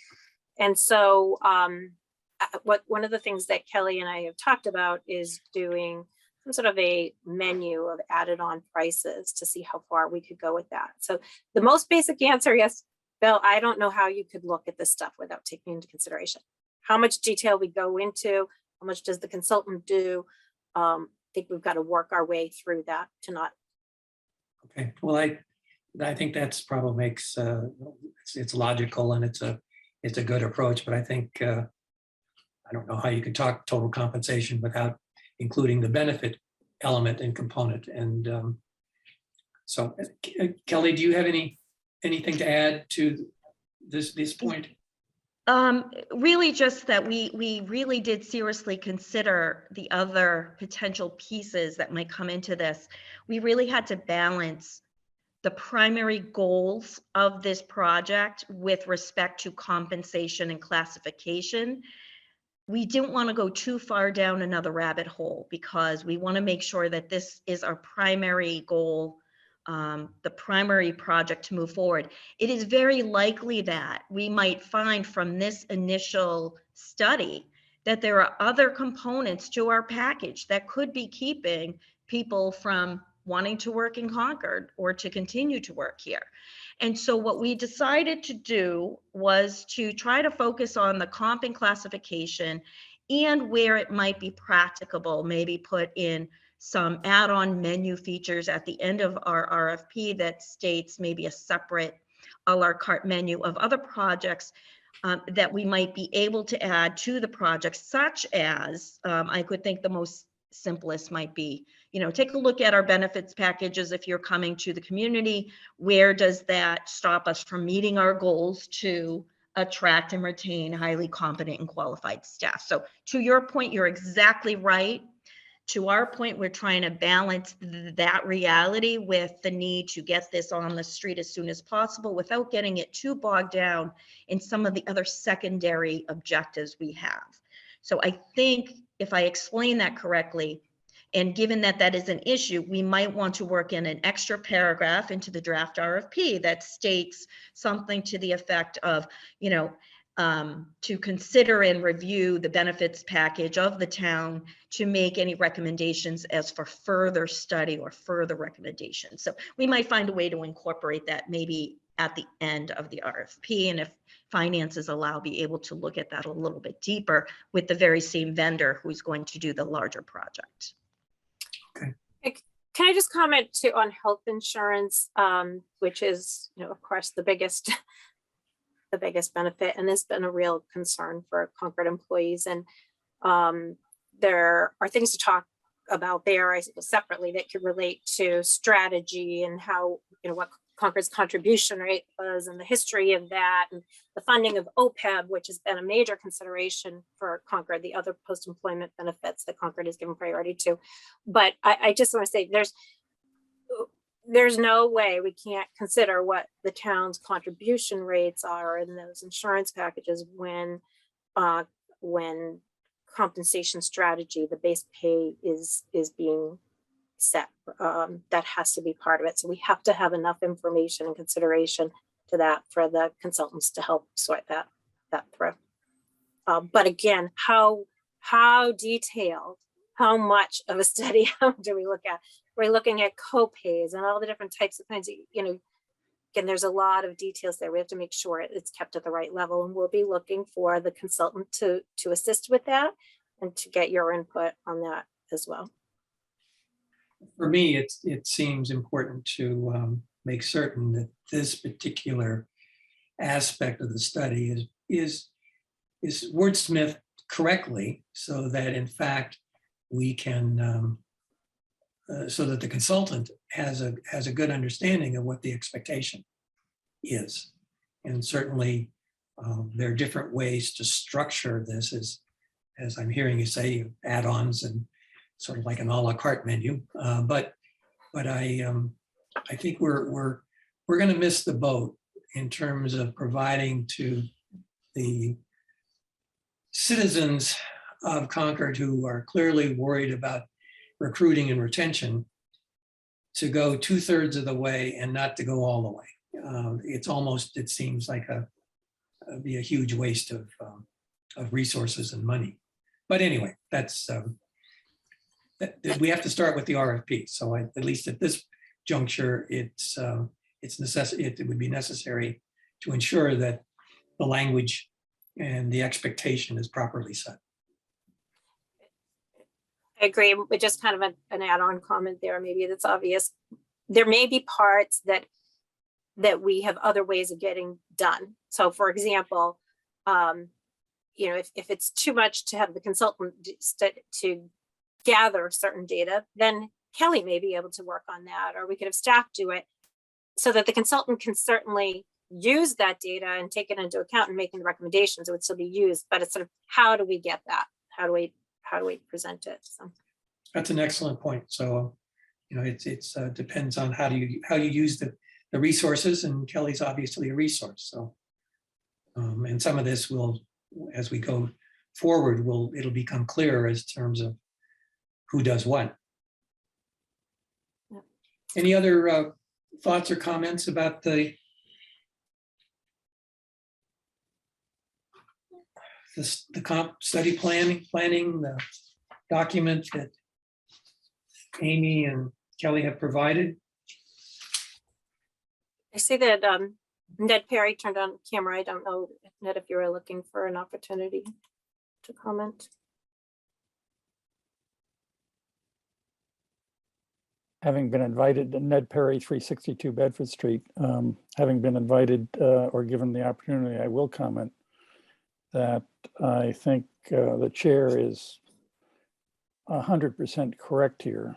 And so one of the things that Kelly and I have talked about is doing some sort of a menu of added on prices to see how far we could go with that. So the most basic answer, yes, Bill, I don't know how you could look at this stuff without taking into consideration how much detail we go into, how much does the consultant do. I think we've got to work our way through that to not. Okay, well, I think that's probably makes, it's logical and it's a good approach, but I think, I don't know how you could talk total compensation without including the benefit element and component. And so Kelly, do you have anything to add to this point? Really just that we really did seriously consider the other potential pieces that might come into this. We really had to balance the primary goals of this project with respect to compensation and classification. We didn't want to go too far down another rabbit hole because we want to make sure that this is our primary goal, the primary project to move forward. It is very likely that we might find from this initial study that there are other components to our package that could be keeping people from wanting to work in Concord or to continue to work here. And so what we decided to do was to try to focus on the comp and classification and where it might be practicable, maybe put in some add-on menu features at the end of our RFP that states maybe a separate a la carte menu of other projects that we might be able to add to the project, such as I could think the most simplest might be, take a look at our benefits packages. If you're coming to the community, where does that stop us from meeting our goals to attract and retain highly competent and qualified staff? So to your point, you're exactly right. To our point, we're trying to balance that reality with the need to get this on the street as soon as possible without getting it too bogged down in some of the other secondary objectives we have. So I think if I explain that correctly, and given that that is an issue, we might want to work in an extra paragraph into the draft RFP that states something to the effect of, to consider and review the benefits package of the town to make any recommendations as for further study or further recommendations. So we might find a way to incorporate that maybe at the end of the RFP. And if finances allow, be able to look at that a little bit deeper with the very same vendor who's going to do the larger project. Okay. Can I just comment too on health insurance, which is, of course, the biggest benefit, and has been a real concern for Concord employees. And there are things to talk about there, I suppose, separately that could relate to strategy and how, what Concord's contribution rate was and the history of that, and the funding of OPEB, which has been a major consideration for Concord, the other post-employment benefits that Concord has given priority to. But I just want to say there's no way we can't consider what the town's contribution rates are in those insurance packages when compensation strategy, the base pay is being set. That has to be part of it. So we have to have enough information and consideration to that for the consultants to help sort that through. But again, how detailed, how much of a study do we look at? We're looking at co-pays and all the different types of things, again, there's a lot of details there. We have to make sure it's kept at the right level, and we'll be looking for the consultant to assist with that and to get your input on that as well. For me, it seems important to make certain that this particular aspect of the study is wordsmithed correctly so that in fact we can, so that the consultant has a good understanding of what the expectation is. And certainly there are different ways to structure this, as I'm hearing you say, add-ons and sort of like an a la carte menu. But I think we're going to miss the boat in terms of providing to the citizens of Concord who are clearly worried about recruiting and retention to go 2/3 of the way and not to go all the way. It's almost, it seems like be a huge waste of resources and money. But anyway, that's we have to start with the RFP. So at least at this juncture, it would be necessary to ensure that the language and the expectation is properly set. I agree, with just kind of an add-on comment there, maybe that's obvious. There may be parts that we have other ways of getting done. So for example, if it's too much to have the consultant to gather certain data, then Kelly may be able to work on that, or we could have staff do it so that the consultant can certainly use that data and take it into account and making the recommendations. It would still be used, but it's sort of, how do we get that? How do we present it? So that's an excellent point. So, it's depends on how you use the resources, and Kelly's obviously a resource. So, and some of this will, as we go forward, it'll become clearer as terms of who does what. Yep. Any other thoughts or comments about the comp study planning, the document that Amy and Kelly have provided? I see that Ned Perry turned on camera. I don't know, Ned, if you were looking for an opportunity to comment. Having been invited, Ned Perry, 362 Bedford Street, having been invited or given the opportunity, I will comment that I think the chair is 100% correct here.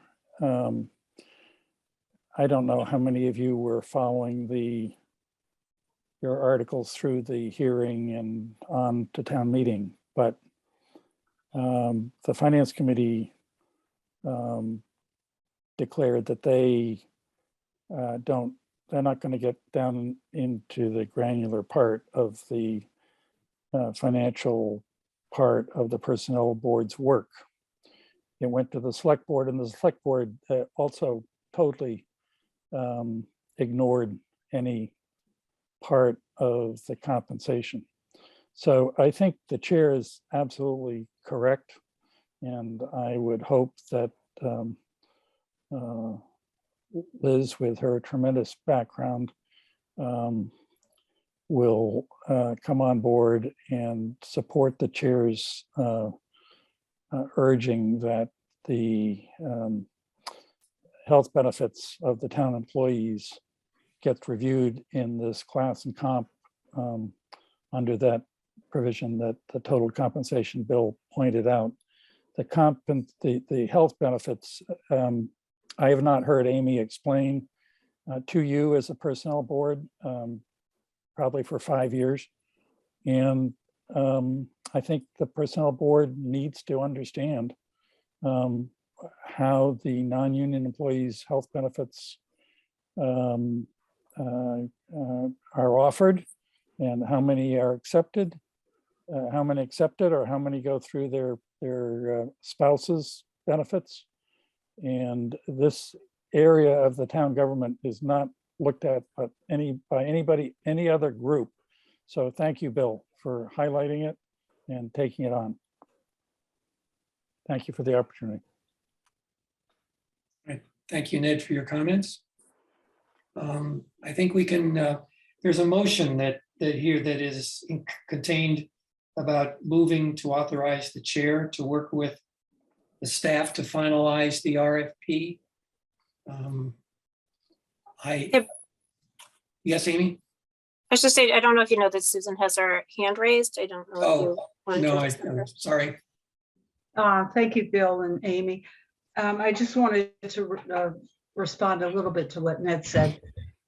I don't know how many of you were following your articles through the hearing and on to town meeting, but the Finance Committee declared that they're not going to get down into the granular part of the financial part of the personnel board's work. It went to the select board, and the select board also totally ignored any part of the compensation. So I think the chair is absolutely correct, and I would hope that Liz, with her tremendous background, will come on board and support the chair's urging that the health benefits of the town employees get reviewed in this class and comp under that provision that the total compensation bill pointed out. The health benefits, I have not heard Amy explain to you as a personnel board, probably for 5 years. And I think the personnel board needs to understand how the non-union employees' health benefits are offered, and how many are accepted, or how many go through their spouses' benefits. And this area of the town government is not looked at by any other group. So thank you, Bill, for highlighting it and taking it on. Thank you for the opportunity. Right. Thank you, Ned, for your comments. I think we can, there's a motion that is contained about moving to authorize the chair to work with the staff to finalize the RFP. Yes, Amy? I should say, I don't know if you know that Susan has her hand raised. I don't know if you wanted No, to. I'm sorry. Thank you, Bill and Amy. I just wanted to respond a little bit to what Ned said.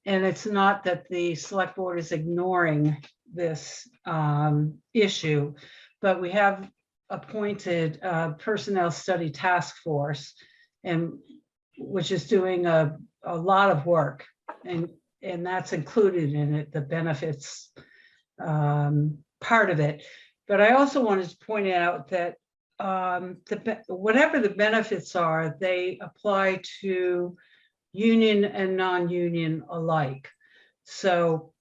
And it's not that the select board is ignoring this issue, but we have appointed a personnel study task force, and which is doing a lot of work, and that's included in it, the benefits part of it. But I also wanted to point out that whatever the benefits are, they apply to union and non-union alike. So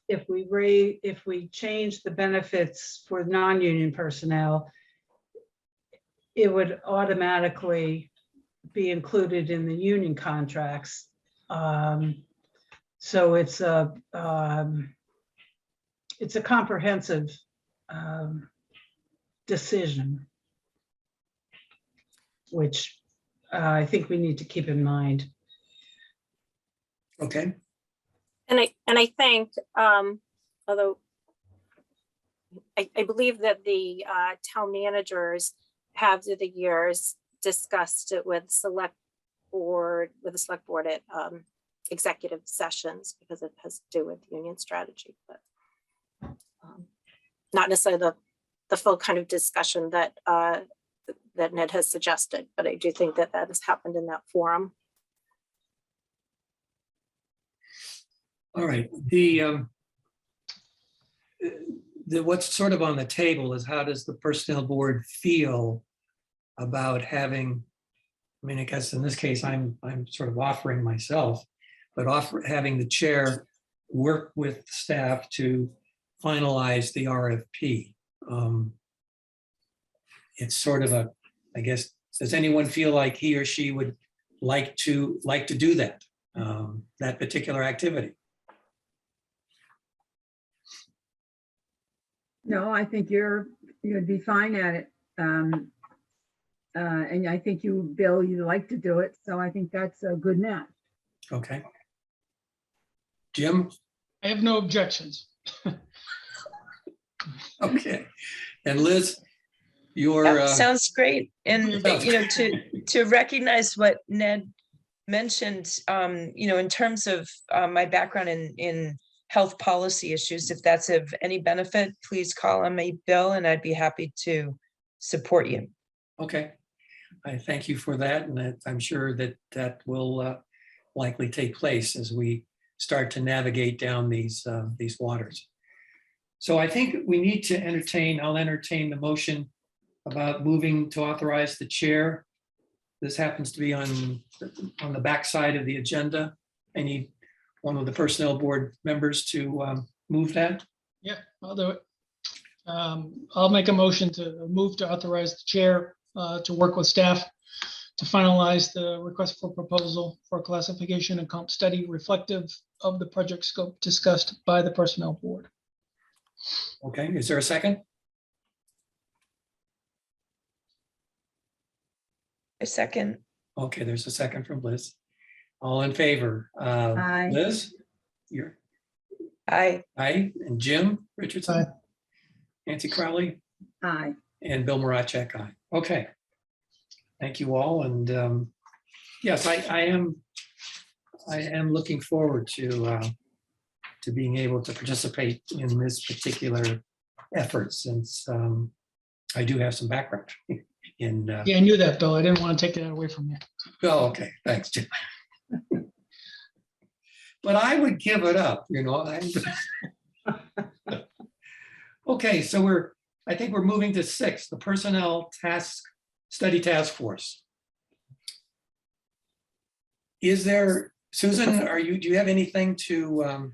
if we change the benefits for non-union personnel, it would automatically be included in the union contracts. So it's a comprehensive decision, which I think we need to keep in mind. Okay, And I think, although I believe that the town managers have through the years discussed it with the select board at executive sessions, because it has to do with union strategy, but not necessarily the full kind of discussion that that Ned has suggested, but I do think that that has happened in that forum. all right. What's sort of on the table is, how does the personnel board feel about having, I mean, I guess in this case, I'm sort of offering myself, but having the chair work with staff to finalize the RFP. It's sort of I guess, does anyone feel like he or she would like to do that, that particular activity? No, I think you'd be fine at it. And I think you, Bill, you like to do it. So I think that's a good match. Okay. Jim? I have no objections. Okay. And Liz, your That sounds great. And, Sounds you know, to recognize what Ned mentioned, you know, in terms of my background in health policy issues, if that's of any benefit, please call on me, Bill, and I'd be happy to support you. okay. I thank you for that. And I'm sure that will likely take place as we start to navigate down these waters. So I think we need to I'll entertain the motion about moving to authorize the chair. This happens to be on the back side of the agenda. I need one of the personnel board members to move that. Yeah, I'll do it. I'll make a motion to move to authorize the chair to work with staff to finalize the request for proposal for classification and comp study reflective of the project scope discussed by the personnel board. Okay, is there a second? A second. Okay, there's a second from Liz. All in favor? Aye. Liz? You're Aye. aye. And Jim Richardson? Aye. Nancy Crowley? Aye. And Bill Marachek, aye. Okay. Thank you all. And yes, I am looking forward to being able to participate in this particular effort, since I do have some background in. Yeah, I knew that, Bill. I didn't want to take that away from you. Oh, okay, thanks, Jim. But I would give it up, you know. Okay, so I think we're moving to 6, the Personnel Study Task Force. Is there, Susan, do you have anything to, are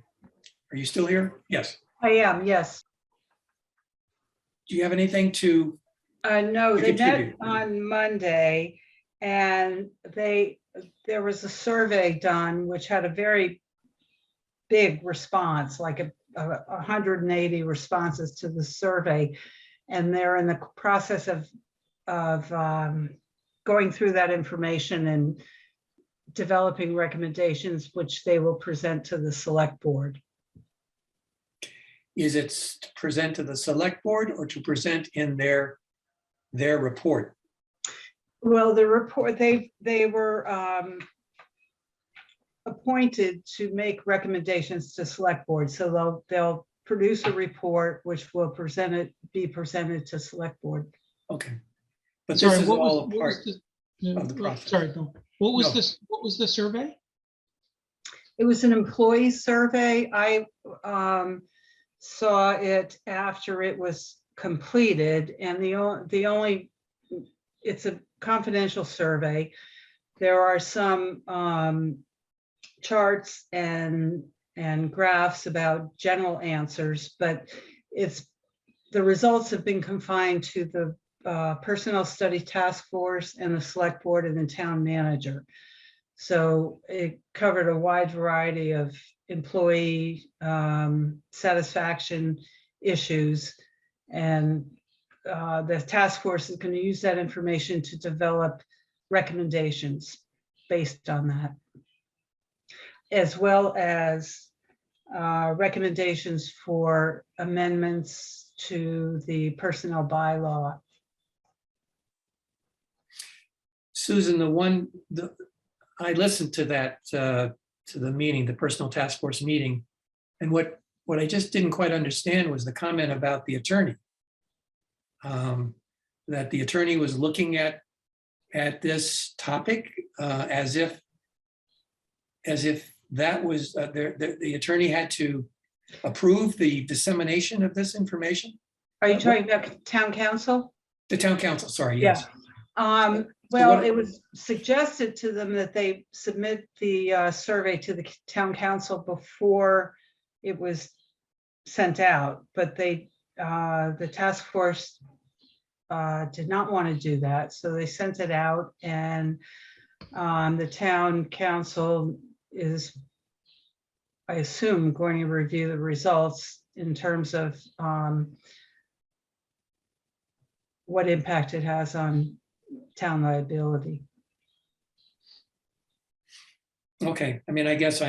you still here? Yes. I am, yes. Do you have anything to? No, To they met contribute. on Monday, and there was a survey done, which had a very big response, like 180 responses to the survey. And they're in the process of going through that information and developing recommendations, which they will present to the select board. is it to present to the select board or to present in their report? Well, the report, they were appointed to make recommendations to select board. So they'll produce a report which will be presented to select board. Okay. But this Sorry, is what was, all a what was part. the, of the process. sorry, Bill. What was No. this, what was the survey? It was an employee survey. I saw it after it was completed, and the only, it's a confidential survey. There are some charts and graphs about general answers, but the results have been confined to the Personnel Study Task Force and the Select Board and the Town Manager. So it covered a wide variety of employee satisfaction issues. And the task force is going to use that information to develop recommendations based on that, as well as recommendations for amendments to the personnel bylaw. Susan, I listened to that, to the meeting, the Personnel Task Force meeting. And what I just didn't quite understand was the comment about the attorney. That the attorney was looking at this topic as if that was, the attorney had to approve the dissemination of this information? Are you talking about town council? The town council, sorry, yes. Well, what- it was suggested to them that they submit the survey to the town council before it was sent out, but the task force did not want to do that, so they sent it out, and the town council is, I assume, going to review the results in terms of what impact it has on town liability. Okay, I mean, I guess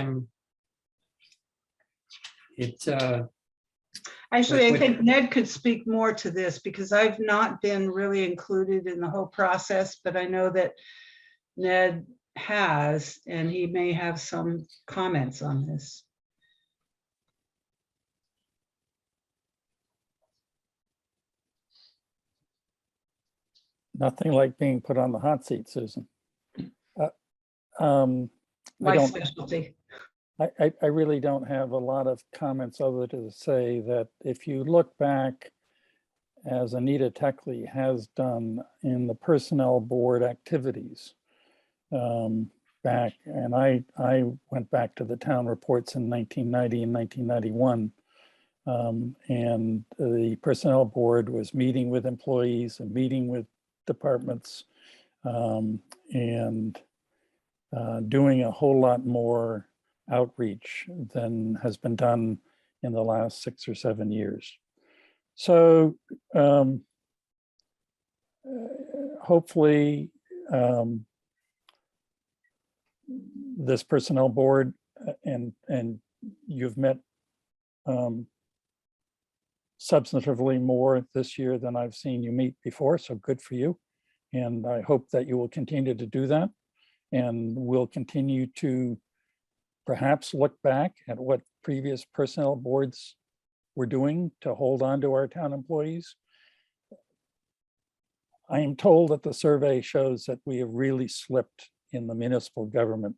Actually, I With- think Ned could speak more to this because I've not been really included in the whole process, but I know that Ned has, and he may have some comments on this. Nothing like being put on the hot seat, Susan. I My don't, specialty. I really don't have a lot of comments other to say that if you look back, as Anita Techley has done in the personnel board activities back, and I went back to the town reports in 1990 and 1991. And the personnel board was meeting with employees and meeting with departments and doing a whole lot more outreach than has been done in the last 6 or 7 years. So hopefully this personnel board and you've met substantively more this year than I've seen you meet before, so good for you. And I hope that you will continue to do that. And we'll continue to perhaps look back at what previous personnel boards were doing to hold on to our town employees. I am told that the survey shows that we have really slipped in the municipal government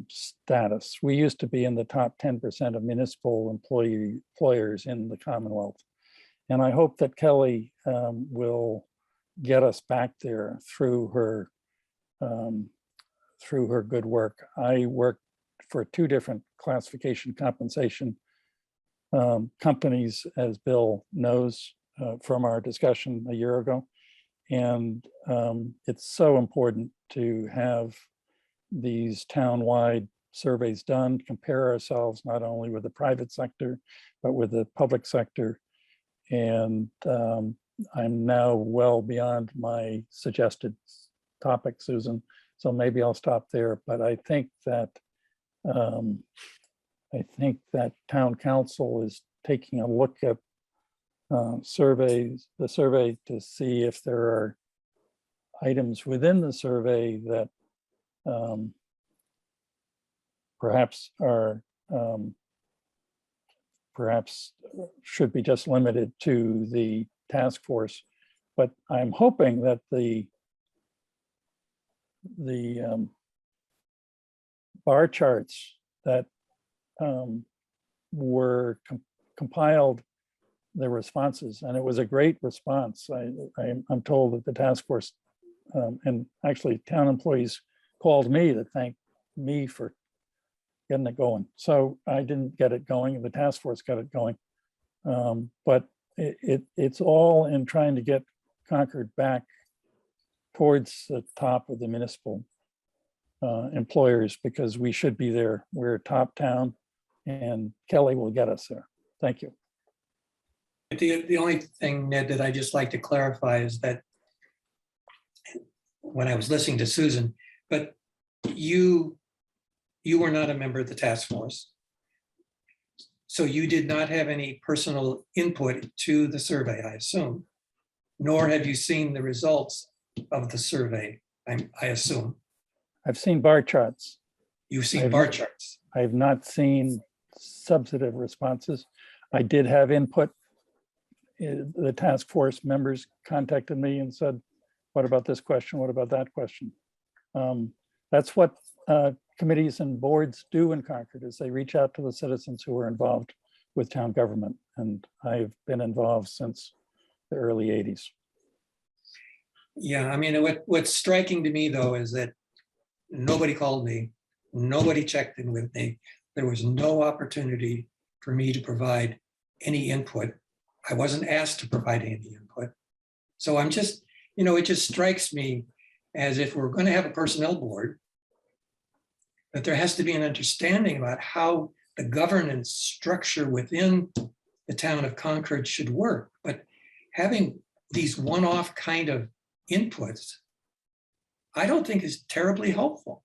status. We used to be in the top 10% of municipal employers in the Commonwealth. And I hope that Kelly will get us back there through her good work. I worked for 2 different classification compensation companies, as Bill knows from our discussion a year ago. And it's so important to have these town-wide surveys done, compare ourselves not only with the private sector, but with the public sector. And I'm now well beyond my suggested topic, Susan, so maybe I'll stop there. But I think that town council is taking a look at the survey to see if there are items within the survey that perhaps should be just limited to the task force. But I'm hoping that the bar charts that were compiled, the responses, and it was a great response. I'm told that the task force and actually town employees called me to thank me for getting it going. So I didn't get it going, the task force got it going. But it's all in trying to get Concord back towards the top of the municipal employers, because we should be there. We're a top town, and Kelly will get us there. Thank you. The only thing, Ned, that I just like to clarify is that when I was listening to Susan, but you were not a member of the task force. So you did not have any personal input to the survey, I assume, nor have you seen the results of the survey, I assume. I've seen bar charts. You've seen bar charts. I have not seen substantive responses. I did have input. The task force members contacted me and said, what about this question? What about that question? That's what committees and boards do in Concord, is they reach out to the citizens who are involved with town government. And I've been involved since the early 80s. Yeah, I mean, what's striking to me though is that nobody called me, nobody checked in with me. There was no opportunity for me to provide any input. I wasn't asked to provide any input. So I'm just, it just strikes me as if we're going to have a personnel board, that there has to be an understanding about how the governance structure within the town of Concord should work. But having these one-off kind of inputs, I don't think is terribly helpful.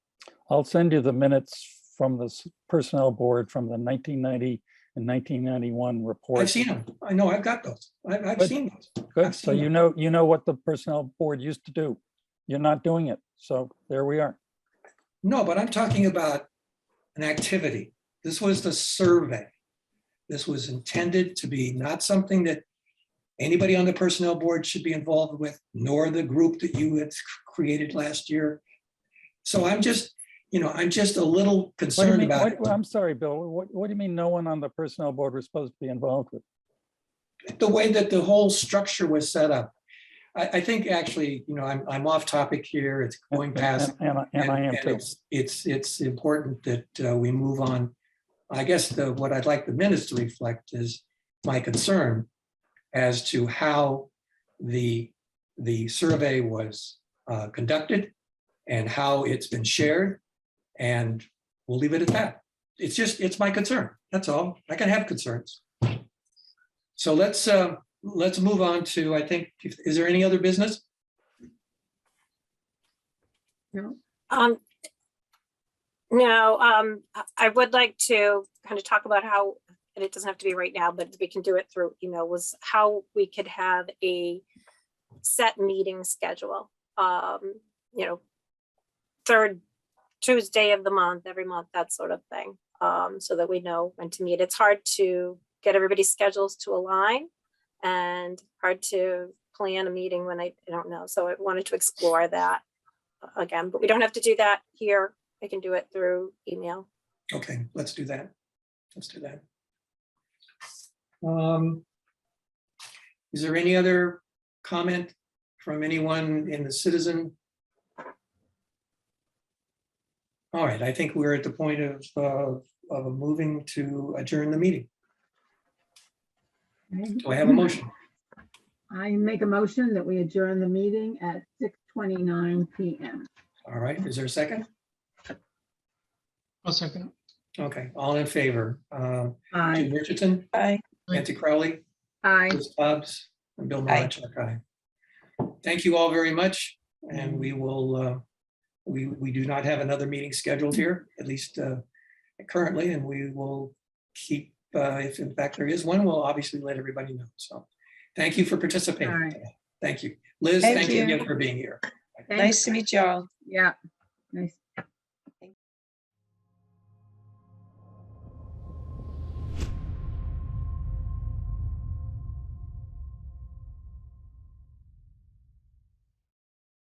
I'll send you the minutes from the personnel board from the 1990 and 1991 report. I've seen them. I know, I've got those. I've Good. seen those. Good. I've So seen you know what the personnel board used to do. You're not doing it. So there we are. No, but I'm talking about an activity. This was the survey. This was intended to be not something that anybody on the personnel board should be involved with, nor the group that you had created last year. So I'm just a little concerned about it. I'm sorry, Bill. What do you mean no one on the personnel board was supposed to be involved with? The way that the whole structure was set up. I think actually, I'm off topic here. It's going past. And I am too. It's important that we move on. I guess what I'd like the minutes to reflect is my concern as to how the survey was conducted and how it's been shared. And we'll leave it at that. It's my concern. That's all. I can have concerns. So let's move on to, I think, is there any other business? No. No, I would like to kind of talk about how, and it doesn't have to be right now, but we can do it through email, was how we could have a set meeting schedule. Third Tuesday of the month, every month, that sort of thing, so that we know when to meet. It's hard to get everybody's schedules to align and hard to plan a meeting when I don't know. So I wanted to explore that again, but we don't have to do that here. I can do it through email. Okay, let's do that. Let's do that. Is there any other comment from anyone in the citizen? All right, I think we're at the point of moving to adjourn the meeting. Do I have a motion? I make a motion that we adjourn the meeting at 6:29 p.m. All right, is there a second? I'll second. Okay, all in favor? Aye. Jim Richardson, Bye. Nancy Crowley, Aye. Chris Hobbs, and Bill Aye. Maranchak. Aye. Thank you all very much, and we will. We do not have another meeting scheduled here, at least currently, and we will keep if in fact there is one, we'll obviously let everybody know. So thank you for All participating right. today. Thank you. Liz, Thank thank you you. again for being here. Thank Nice to you. meet y'all. Yeah, nice.